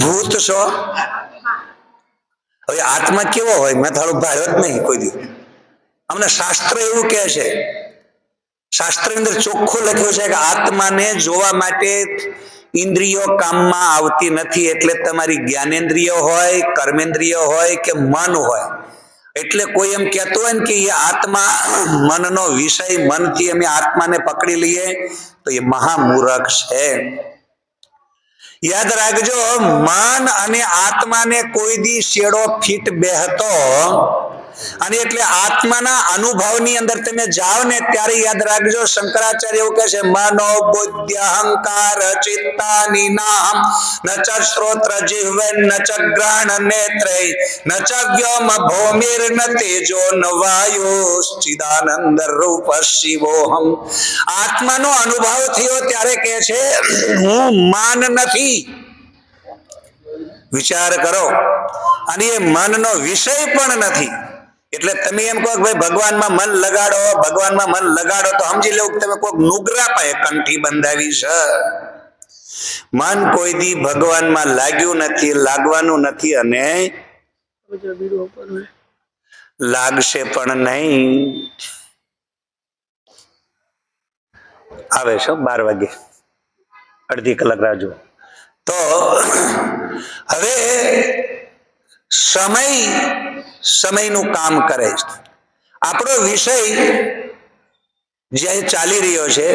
ભૂત છો? હવે આત્મા કેવો હોય મેં થોડું ભાળ્યો જ નહીં કોઈ દી. અમને શાસ્ત્ર એવું કહે છે, શાસ્ત્રની અંદર ચોખ્ખું લખ્યું છે કે આત્માને જોવા માટે ઇન્દ્રિયો કામમાં આવતી નથી. એટલે તમારી જ્ઞાનેન્દ્રિય હોય, કર્મેન્દ્રિય હોય કે મન હોય, એટલે કોઈ એમ કહેતો હોય ને કે એ આત્મા મનનો વિષય, મનથી અમે આત્માને પકડી લઈએ તો એ મહામૂર્ખ છે. યાદ રાખજો, મન અને આત્માને કોઈ દી શેડો ફીટ બેહતો અને એટલે આત્માના અનુભવની અંદર તમે જાઓ ને ત્યારે યાદ રાખજો, શંકરાચાર્ય એવું કહે છે મનો બુદ્ધિ અહંકાર ચિત્તાની નામ ન ચ શ્રોત્ર જીહ્વે ન ચ ગ્રહણ નેત્રે ન ચ વ્યોમ ભૂમિર ન તેજો ન વાયુ ચિદાનંદ રૂપ શિવોહમ. આત્માનો અનુભવ થયો ત્યારે કહે છે હું માન નથી. વિચાર કરો. અને એ મનનો વિષય પણ નથી. એટલે તમે એમ કહો કે ભાઈ ભગવાનમાં મન લગાડો, ભગવાનમાં મન લગાડો, તો સમજી લો તમે કોઈક નુગરા પાસે કંઠી બંધાવી છે. મન કોઈ દી ભગવાનમાં લાગ્યું નથી, લાગવાનું નથી અને લાગશે પણ નહીં. આવે છે 12 વાગે, અડધી કલાક રાહ જુઓ. તો હવે સમયનું કામ કરે છે. આપણો વિષય જે ચાલી રહ્યો છે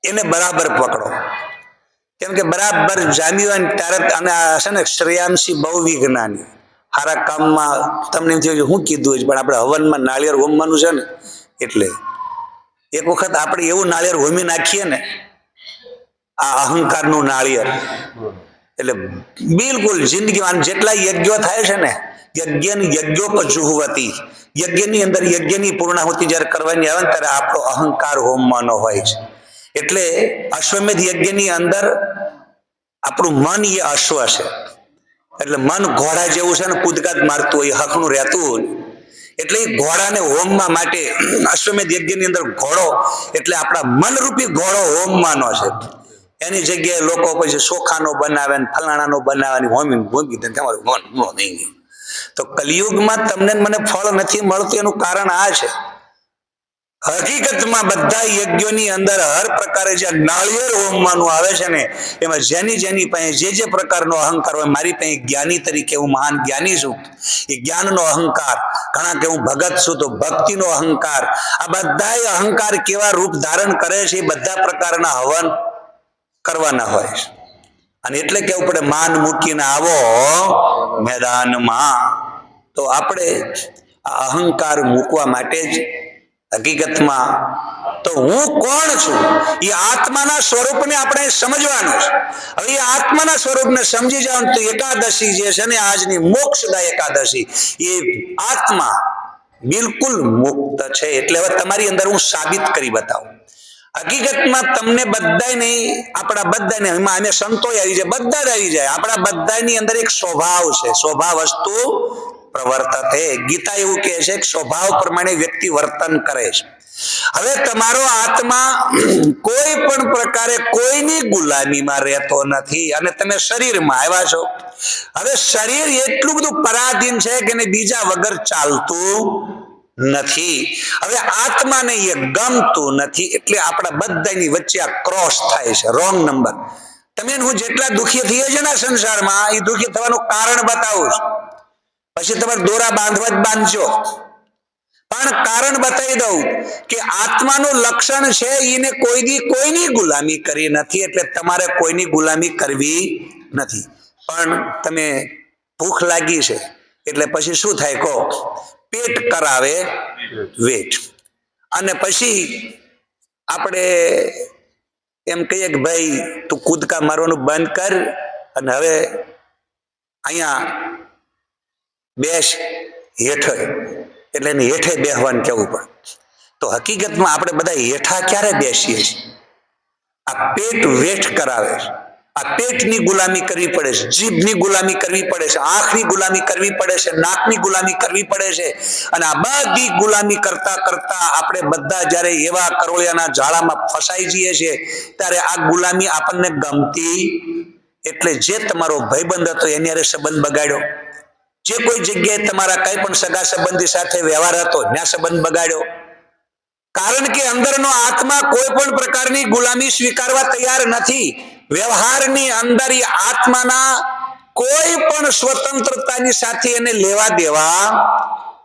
એને બરાબર પકડો. કેમ કે બરાબર જામ્યું હોય ત્યારે અને છે ને શ્રેયાંશી બહુ વિજ્ઞાની સારા કામમાં તમને એમ થયું શું કીધું છે, પણ આપણે હવનમાં નાળિયેર હોમવાનું છે ને એટલે એક વખત આપણે એવું નાળિયેર હોમી નાખીએ ને, આ અહંકારનું નાળિયેર, એટલે બિલકુલ જિંદગીમાં જેટલા યજ્ઞો થાય છે ને, યજ્ઞોપજુહવતી, યજ્ઞની અંદર યજ્ઞની પૂર્ણાહુતિ જ્યારે કરવાની આવે ને ત્યારે આપણો અહંકાર હોમવાનો હોય છે. એટલે અશ્વમેધ યજ્ઞની અંદર આપણું મન એ અશ્વ છે. એટલે મન ઘોડા જેવું છે ને, કૂદકાત મારતું હોય, હકનું રહેતું હોય. એટલે એ ઘોડાને હોમવા માટે અશ્વમેધ યજ્ઞની અંદર ઘોડો એટલે આપણા મનરૂપી ઘોડો હોમવાનો છે. એની જગ્યાએ લોકો પછી ચોખાનો બનાવે ને ફલાણાનો બનાવવાની હોમી ભોગી દે તમારું મન ન થઈ ગયું. તો કલિયુગમાં તમને મને ફળ નથી મળતું એનું કારણ આ છે. હકીકતમાં બધા યજ્ઞોની અંદર હર પ્રકારે જે નાળિયેર હોમવાનું આવે છે ને, એમાં જેની પાસે જે પ્રકારનો અહંકાર હોય, મારી પાસે જ્ઞાની તરીકે હું મહાન જ્ઞાની છું, એ જ્ઞાનનો અહંકાર, ઘણા કે હું ભગત છું તો ભક્તિનો અહંકાર, આ બધા અહંકાર કેવા રૂપ ધારણ કરે છે એ બધા પ્રકારના હવન કરવાના હોય છે. અને એટલે કેવું પડે માન મૂકીને આવો મેદાનમાં. તો આપણે આ અહંકાર મૂકવા માટે જ હકીકતમાં તો હું કોણ છું એ આત્માના સ્વરૂપને આપણે સમજવાનું છે. હવે એ આત્માના સ્વરૂપને સમજી જાવ તો એકાદશી જે છે ને આજની મોક્ષદા એકાદશી, એ આત્મા બિલકુલ મુક્ત છે. એટલે હવે તમારી અંદર હું સાબિત કરી બતાવું. હકીકતમાં તમને બધાને, આપણા બધાને, એમાં અમે સંતો આવી જાય, બધા જ આવી જાય, આપણા બધાની અંદર એક સ્વભાવ છે. સ્વભાવ વસ્તુ પ્રવર્તતે. ગીતા એવું કહે છે કે સ્વભાવ પ્રમાણે વ્યક્તિ વર્તન કરે છે. હવે તમારો આત્મા કોઈ પણ પ્રકારે કોઈની ગુલામીમાં રહેતો નથી અને તમે શરીરમાં આવ્યા છો. હવે શરીર એટલું બધું પરાધીન છે કે બીજા વગર ચાલતું નથી. હવે આત્માને એ ગમતું નથી. એટલે આપણા બધાની વચ્ચે આ ક્રોસ થાય છે, રોંગ નંબર. તમે હું જેટલા દુઃખી થઈએ છે ને સંસારમાં, એ દુઃખી થવાનું કારણ બતાવું છું. પછી તમારે દોરા બાંધવા જ બાંધજો. પણ કારણ બતાવી દઉં કે આત્માનું લક્ષણ છે એને કોઈની ગુલામી કરી નથી, એટલે તમારે કોઈની ગુલામી કરવી નથી. પણ તમે ભૂખ લાગી છે એટલે પછી શું થાય કહો? પેટ કરાવે વેઠ. અને પછી આપણે એમ કહીએ કે ભાઈ તું કૂદકા મારવાનું બંધ કર અને હવે અહીંયા બેસ હેઠ, એટલે એને હેઠે બેસવાનું કહેવું પડે. તો હકીકતમાં આપણે બધા હેઠા ક્યારે બેસીએ છીએ? આ પેટ વેઠ કરાવે છે. આ પેટની ગુલામી કરવી પડે છે, જીભની ગુલામી કરવી પડે છે, આંખની ગુલામી કરવી પડે છે, નાકની ગુલામી કરવી પડે છે. અને આ બધી ગુલામી કરતા કરતા આપણે બધા જ્યારે એવા કરોળિયાના જાળામાં ફસાઈ જઈએ છીએ ત્યારે આ ગુલામી આપણને ગમતી, એટલે જે તમારો ભાઈબંધ હતો એની હારે સંબંધ બગાડ્યો, જે કોઈ જગ્યાએ તમારા કઈ પણ સગા સંબંધી સાથે વ્યવહાર હતો ત્યાં સંબંધ બગાડ્યો. કારણ કે અંદરનો આત્મા કોઈ પણ પ્રકારની ગુલામી સ્વીકારવા તૈયાર નથી. વ્યવહારની અંદર આત્માના કોઈ પણ સ્વતંત્રતાની સાથે એને લેવા દેવા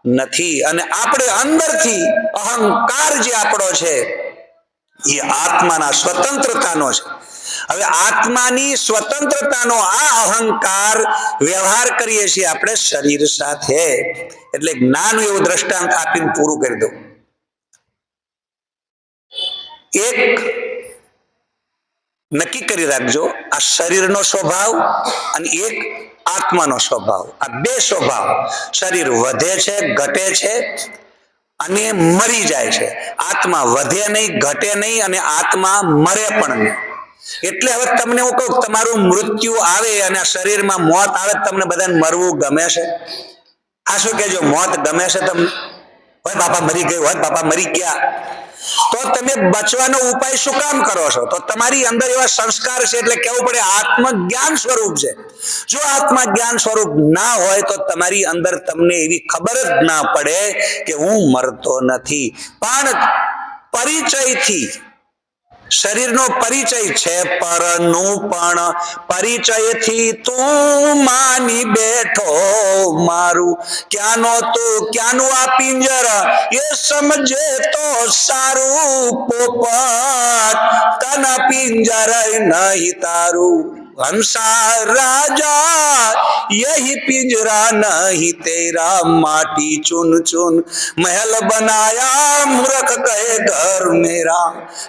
નથી. અને આપણે અંદરથી અહંકાર જે આપણો છે એ આત્માના સ્વતંત્રતાનો છે. હવે આત્માની સ્વતંત્રતાનો આ અહંકાર વ્યવહાર કરીએ છીએ આપણે શરીર સાથે. એટલે નાનું એવું દ્રષ્ટાંત આપીને પૂરું કરી દઉં. એક નક્કી કરી રાખજો, આ શરીરનો સ્વભાવ અને એક આત્માનો સ્વભાવ, આ બે સ્વભાવ, શરીર વધે છે, ઘટે છે અને મરી જાય છે. આત્મા વધે નહીં, ઘટે નહીં અને આત્મા મરે પણ નહીં. એટલે હવે તમને હું કહું, તમારું મૃત્યુ આવે અને શરીરમાં મોત આવે, તમને બધાને મરવું ગમે છે? આ શું કહેજો, મોત ગમે છે તમને? હોય બાપા મરી ગયું, હોય બાપા મરી ગયા. તો તમે બચવાનો ઉપાય શું કામ કરો છો? તો તમારી અંદર એવા સંસ્કાર છે, એટલે કહેવું પડે આત્મજ્ઞાન સ્વરૂપ છે. જો આત્મજ્ઞાન સ્વરૂપ ના હોય તો તમારી અંદર તમને એવી ખબર જ ના પડે કે હું મરતો નથી. પણ પરિચયથી શરીરનો પરિચય છે, પરનું પણ પરિચયથી તું માની બેઠો મારું. ક્યાંનો તું ક્યાંનું આ પિંજર એ સમજે તો સારું. પોપટ તન પિંજર નહીં તારું. હંસા રાજા यही पिंजरा नहीं तेरा. माटी चुन चुन महल बनाया, मूर्ख कहे घर मेरा.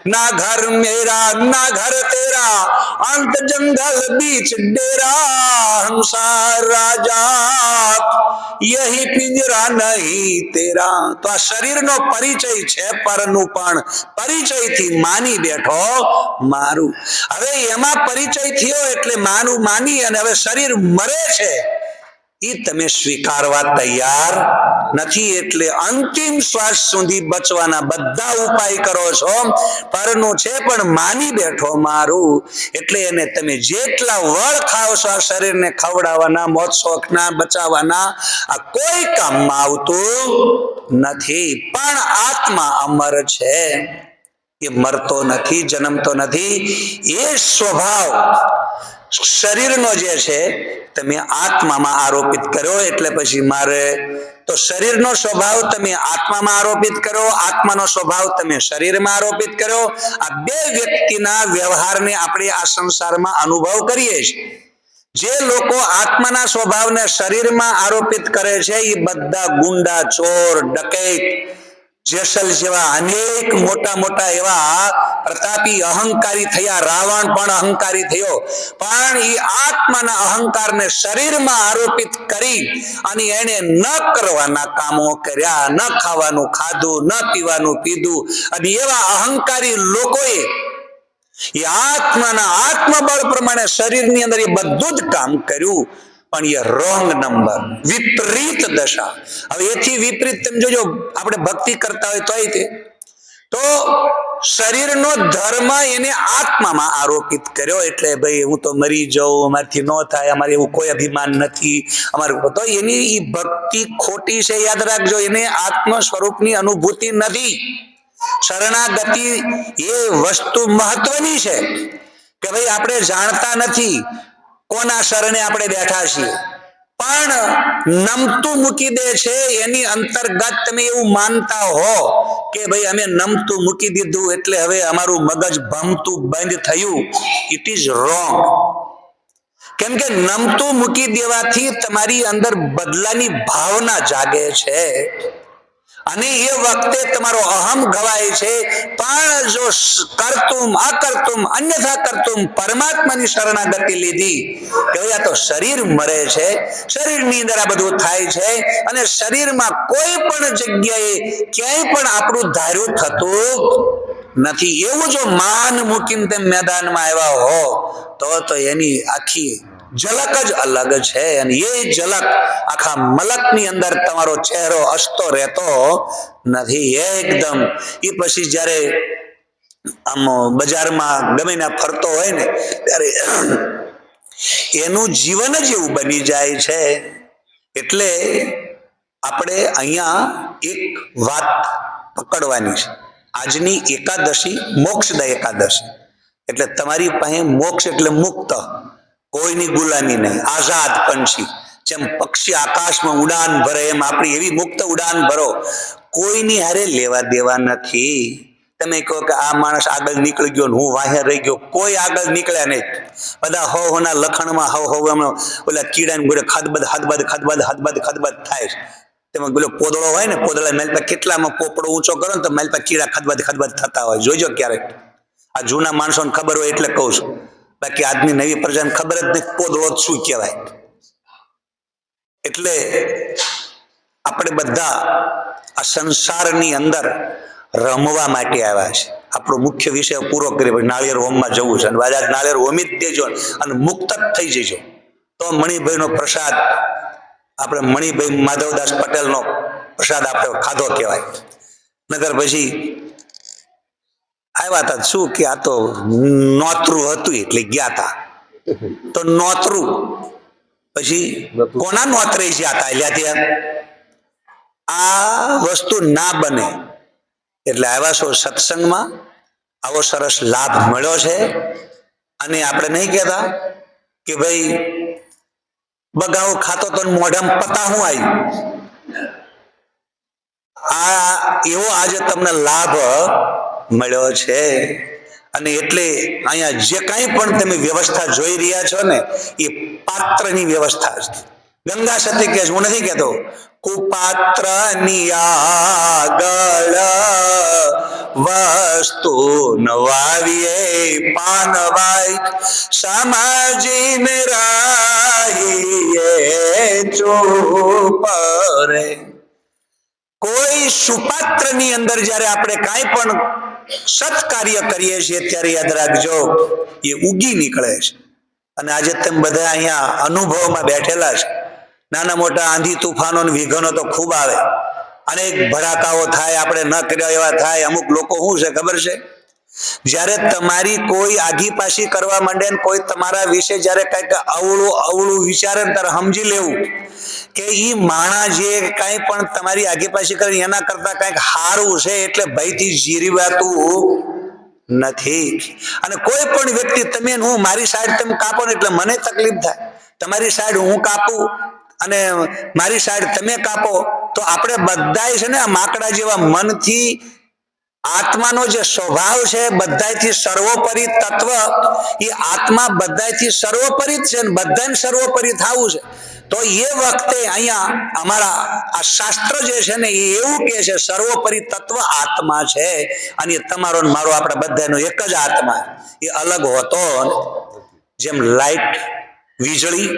ना घर मेरा ना घर तेरा, अंत जंगल बीच डेरा. हंसा राजा यही पिंजरा नहीं तेरा. તો આ શરીરનો પરિચય છે, પરનું પણ પરિચયથી માની બેઠો મારું. હવે એમાં પરિચય થયો એટલે માનું માની અને હવે શરીર મરે છે એ તમે સ્વીકારવા તૈયાર નથી. એટલે અંતિમ શ્વાસ સુધી બચવાના બધા ઉપાય કરો છો, પરનું છે પણ માની બેઠો મારું. એટલે એને તમે જેટલા વળ ખાવ છો આ શરીરને ખવડાવવાના, મોત શોખના બચાવવાના, આ કોઈ કામમાં આવતું નથી. પણ આત્મા અમર છે, એ મરતો નથી, જન્મતો નથી. એ સ્વભાવ શરીરનો જે છે તમે આત્મામાં આરોપિત કર્યો. એટલે પછી મારે તો શરીરનો સ્વભાવ તમે આત્મામાં આરોપિત કરો, આત્માનો સ્વભાવ તમે શરીરમાં આરોપિત કરો. આ બે વ્યક્તિના વ્યવહારને આપણે આ સંસારમાં અનુભવ કરીએ છીએ. જે લોકો આત્માના સ્વભાવને શરીરમાં આરોપિત કરે છે એ બધા ગુંડા, ચોર, ડકૈત, જેસલ જેવા અનેક મોટા મોટા એવા પ્રતાપી અહંકારી થયા. રાવણ પણ અહંકારી થયો, પણ એ આત્માના અહંકારને શરીરમાં આરોપિત કરી અને એને ન કરવાના કામો કર્યા, ન ખાવાનું ખાધું, ન પીવાનું પીધું. અને એવા અહંકારી લોકોએ એ આત્માના આત્મબળ પ્રમાણે શરીરની અંદર એ બધું જ કામ કર્યું, પણ એ રોંગ નંબર, વિપરીત દશા. હવે એથી વિપરીત તમે જોજો, આપણે ભક્તિ કરતા હોય તોય તે તો શરીરનો ધર્મ એને આત્મામાં આરોપિત કર્યો. એટલે ભાઈ હું તો મરી જાઉં, અમારથી ન થાય, અમારે એવું કોઈ અભિમાન નથી, અમારે તો એની એ ભક્તિ ખોટી છે. યાદ રાખજો, એને આત્મ સ્વરૂપની અનુભૂતિ નથી. શરણાગતિ એ વસ્તુ મહત્વની છે કે ભાઈ આપણે જાણતા નથી કોના શરણે આપણે બેઠા છીએ, પણ નમતું મૂકી દે છે, એની અંતર્ગત તમે એવું માનતા હો કે ભાઈ અમે નમતું મૂકી દીધું એટલે હવે અમારું મગજ ભમતું બંધ થયું, ઇટ ઇઝ રોંગ. કેમ કે નમતું મૂકી દેવાથી તમારી અંદર બદલાની ભાવના જાગે છે અને એ વખતે તમારો અહમ ઘવાય છે. પણ જો કરતુમ અકર્તુમ અન્યથા કરતુમ પરમાત્માની શરણાગતિ લીધી કે આ તો શરીર મરે છે, શરીરની અંદર આ બધું થાય છે અને શરીરમાં કોઈ પણ જગ્યાએ ક્યાંય પણ આપણું ધાર્યું થતું નથી, એવું જો માન મૂકીને તેમ મેદાનમાં આવ્યા હો તો એની આખી ઝલક જ અલગ છે. અને એ ઝલક આખા મલકની અંદર તમારો ચહેરો હસતો રહેતો નથી એકદમ. એ પછી જ્યારે આમ બજારમાં ગમે ના ફરતો હોય ને ત્યારે એનું જીવન જ એવું બની જાય છે. એટલે આપણે અહીંયા એક વાત પકડવાની છે. આજની એકાદશી મોક્ષદા એકાદશી એટલે તમારી પાસે મોક્ષ એટલે મુક્ત, કોઈની ગુલામી નહીં, આઝાદ પંછી. જેમ પક્ષી આકાશમાં ઉડાન ભરે એમ આપણી એવી મુક્ત ઉડાન ભરો, કોઈની હારે લેવા દેવા નથી. તમે કહો કે આ માણસ આગળ નીકળી ગયો ને હું વાહે રહી ગયો, કોઈ આગળ નીકળ્યા નહીં. બધા હોના લખણમાં હમણાં ઓલા કીડાને ગોળે ખદબદ થાય છે. તેમાં પેલો પોદળો હોય ને, પોદળા મેલ પર કેટલામાં પોપડો ઊંચો કરો ને તો મેલ પર કીડા ખદબદ થતા હોય, જોઈજો ક્યારેક. આ જૂના માણસોને ખબર હોય એટલે કહું છું, બાકી આજની નવી પ્રજાને ખબર જ નહીં પોદળો શું કહેવાય. એટલે આપણે બધા આ સંસારની અંદર રમવા માટે આવ્યા છે. આપણો મુખ્ય વિષય પૂરો કરી નાળિયેર હોમમાં જવું છે અને બાજા નાળિયેર હોમી જ દેજો અને મુક્ત જ થઈ જજો. તો મણિભાઈનો પ્રસાદ, આપણે મણિભાઈ માધવદાસ પટેલનો પ્રસાદ આપણે ખાધો કહેવાય. નગર પછી આવ્યા હતા શું કે આ તો નોતરું હતું એટલે ગયા હતા. તો નોતરું પછી કોના નોતરે જ્યાં હતા એટલે ત્યાં આ વસ્તુ ના બને એટલે આવ્યા છો સત્સંગમાં, આવો સરસ લાભ મળ્યો છે. અને આપણે નહીં કહેતા કે ભાઈ બગાવો ખાતો તો મોઢામાં પતા હું આવ્યું. આ એવો આજે તમને લાભ મળ્યો છે. અને એટલે અહીંયા જે કાંઈ પણ તમે વ્યવસ્થા જોઈ રહ્યા છો ને એ પાત્રની વ્યવસ્થા છે. ગંગા સતી કે હું નથી કહેતો, કુપાત્ર ની આગળ વસ્તુ નવાવીએ પાનવાય સમાજીને રાહીએ ચૂપ રે. કોઈ સુપાત્ર ની અંદર જયારે આપણે કાંઈ પણ સત્કાર્ય કરીએ છીએ ત્યારે યાદ રાખજો એ ઉગી નીકળે છે. અને આજે તેમ બધા અહીંયા અનુભવમાં બેઠેલા છે. નાના મોટા આંધી તુફાનો વિઘનો તો ખૂબ આવે, અનેક ભડાકાઓ થાય, આપણે ન કર્યા એવા થાય. અમુક લોકો શું છે ખબર છે, જ્યારે તમારી કોઈ આગી પાછી કરવા માંડે ને કોઈ તમારા વિશે જ્યારે કંઈક અવળું વિચારે ત્યારે સમજી લેવું કે ઈ માણા જે કાંઈ પણ તમારી આગી પાછી કરે એના કરતા કંઈક સારું છે, એટલે ભયથી જીરવાતું નથી. અને કોઈ પણ વ્યક્તિ તમે હું મારી સાઈડ તમે કાપો ને એટલે મને તકલીફ થાય, તમારી સાઈડ હું કાપું અને મારી સાઈડ તમે કાપો તો આપણે બધાય છે ને આ માકડા જેવા મનથી આત્માનો જે સ્વભાવ છે બધાયથી સર્વોપરી તત્વ, એ આત્મા બધાયથી સર્વોપરી છે ને બધાને સર્વોપરી થવું છે. તો એ વખતે અહીંયા અમારા આ શાસ્ત્ર જે છે ને એ એવું કહે છે સર્વોપરી તત્વ આત્મા છે અને તમારો ને મારો આપણે બધાનો એક જ આત્મા, એ અલગ હોતો. જેમ લાઈટ વીજળી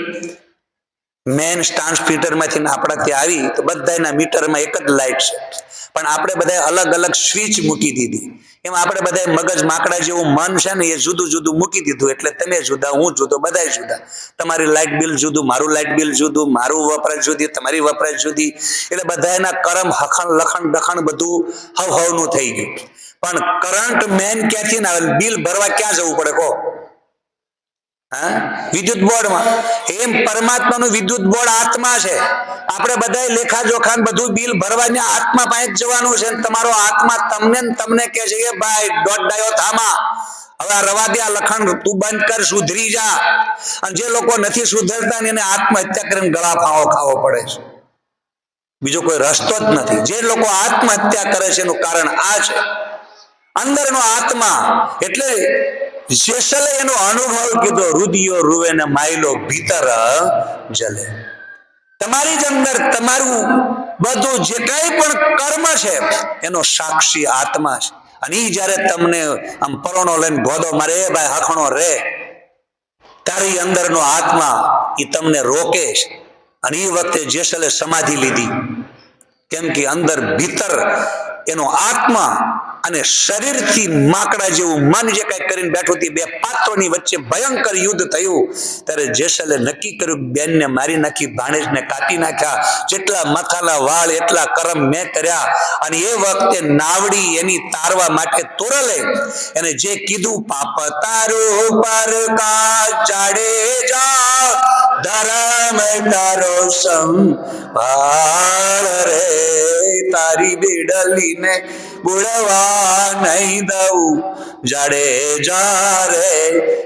મેન ટ્રાન્સમીટર માંથી આપણા ત્યાં આવી તો બધાના મીટરમાં એક જ લાઈટ છે, પણ આપણે બધા અલગ અલગ સ્વિચ મૂકી દીધી. એમાં આપણે બધા મગજ માકડા જેવું મન છે ને એ જુદું જુદું મૂકી દીધું, એટલે તમે જુદા હું જુદો બધા જુદા. તમારી લાઇટ બિલ જુદું, મારું લાઇટ બિલ જુદું, મારું વપરાશ જુદી, તમારી વપરાશ જુદી, એટલે બધાના કરમ હખણ લખણ દખણ બધું હવનું થઈ ગયું. પણ કરંટ મેન ક્યાંથી ના આવે, બિલ ભરવા ક્યાં જવું પડે કહો? વિદ્યુત બોર્ડમાં. એમ પરમાત્માનું વિદ્યુત બોર્ડ આત્મા છે. આપણે બધા લેખા જોખા બધું બિલ ભરવાની આત્મા પાસે જવાનું છે. તમારો આત્મા તમને કે છે કે ભાઈ દોઢ ડાયો થામા, હવે આ રવા દે, આ લખાણ તું બંધ કર, સુધરી જા. અને જે લોકો નથી સુધરતા ને એને આત્મહત્યા કરીને ગળા ફાવો ખાવો પડે છે. બીજો કોઈ રસ્તો જ નથી. જે લોકો આત્મહત્યા કરે છે એનું કારણ આ છે, અંદરનો આત્મા. એટલે જેસલે એનો અનુભવ કીધો, રુદિયો રૂવે ને માયલો ભીતર જલે. તમારી જ અંદર તમારું બધું જે કઈ પણ કર્મ છે એનો સાક્ષી આત્મા છે. અને એ જયારે તમને આમ પરોણો લઈને ગોદો મારે, એ ભાઈ હખણો રે, તારી અંદરનો આત્મા એ તમને રોકે છે. અને એ વખતે જેસલે સમાધિ લીધી, કેમ કે અંદર ભીતર એનો આત્મા અને શરીરથી માકડા જેવું મન જે કઈ કરીને બેઠું હતું, બે પાત્રોની વચ્ચે ભયંકર યુદ્ધ થયું. ત્યારે જેસલે નક્કી કર્યું, બેનને મારી નાખી, ભાણેજને કાપી નાખ્યા, જેટલા માથાના વાળ એટલા કરમ મેં કર્યા. અને એ વખતે નાવડી એની તારવા માટે તોરલે એને જે કીધું, પાપ તારું પર કા જાડેજા, ધર્મ તારો સંભાળ રે, તારી બેડલીને બુડવા નહીં દઉં જાડેજા રે.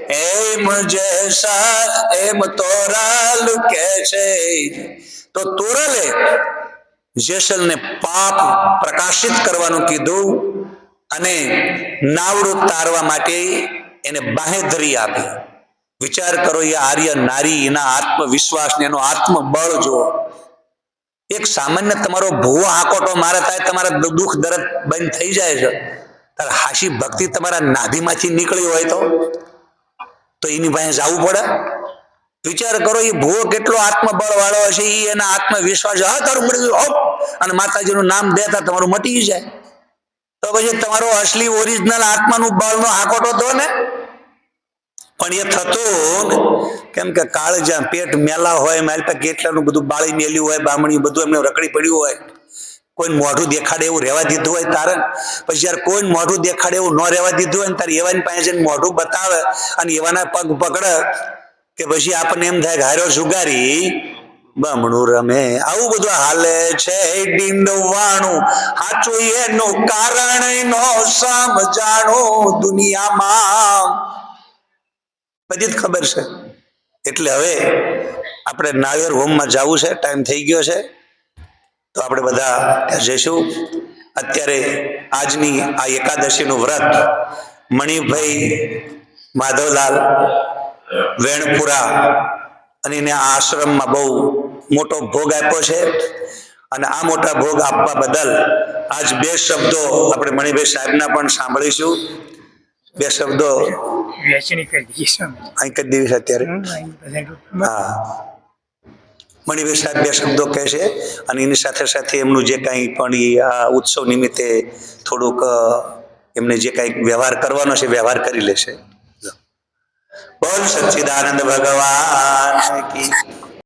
એમ જેસા એમ તોરલ કે છે. તો તોરલે જેસલને પાપ પ્રકાશિત કરવાનું કીધું અને નાવડું તારવા માટે એને બાહેધરી આપી. વિચાર કરો, એ આર્ય નારી, એના આત્મવિશ્વાસ ને એનો આત્મબળ જુઓ. એક સામાન્ય તમારો ભૂવો હાકોટો મારે થાય, તમારા દુઃખ દર્દ બંધ થઈ જાય છે. તારે હાશી ભક્તિ તમારા નાભીમાંથી નીકળી હોય તો એની પાસે જવું પડે. વિચાર કરો, એ ભૂવો કેટલો આત્મબળ વાળો હશે, એ એના આત્મવિશ્વાસ, હા તારું મળી ગયું, અને માતાજીનું નામ દેતા તમારું મટી જાય. તો પછી તમારો અસલી ઓરિજિનલ આત્માનું બળનો હાકોટો તો ને. પણ એ થતું, કેમ કે કાળજા પેટ મેલા હોય, મારી પાસે કેટલાનું બધું બાળી મેલ્યું હોય, બામણી બધું એમને રખડી પડ્યું હોય, કોઈ મોઢું દેખાડે એવું રહેવા દીધું હોય તારે. પછી જયારે કોઈ મોઢું દેખાડે એવું ન રહેવા દીધું હોય ને, તારે એવાની પાસે મોઢું બતાવે અને એવાના પગ પકડે કે પછી આપણને એમ થાય કે હાર્યો જુગારી બમણું રમે. આવું બધું હાલે છે ડીંડવાણું, સાચું એનું કારણ નો સમજાણું દુનિયામાં બધી જ ખબર છે. એટલે હવે આપણે નાળિયેર હોમમાં જવું છે, ટાઈમ થઈ ગયો છે, તો આપણે બધા જઈશું. અત્યારે આજની આ એકાદશીનું વ્રત મણિભાઈ માધવલાલ વેણપુરા અને એને આ આશ્રમમાં બહુ મોટો ભોગ આપ્યો છે. અને આ મોટા ભોગ આપવા બદલ આજ બે શબ્દો આપણે મણિભાઈ સાહેબના પણ સાંભળીશું. બે શબ્દો અહીં કરી દેવી છે અત્યારે. હા, મણિભાઈ સાહેબ બે શબ્દો કહે છે અને એની સાથે સાથે એમનું જે કાંઈ પણ આ ઉત્સવ નિમિત્તે થોડુંક એમને જે કાંઈક વ્યવહાર કરવાનો છે વ્યવહાર કરી લેશે. બોલ સચ્ચિદાનંદ ભગવાન કી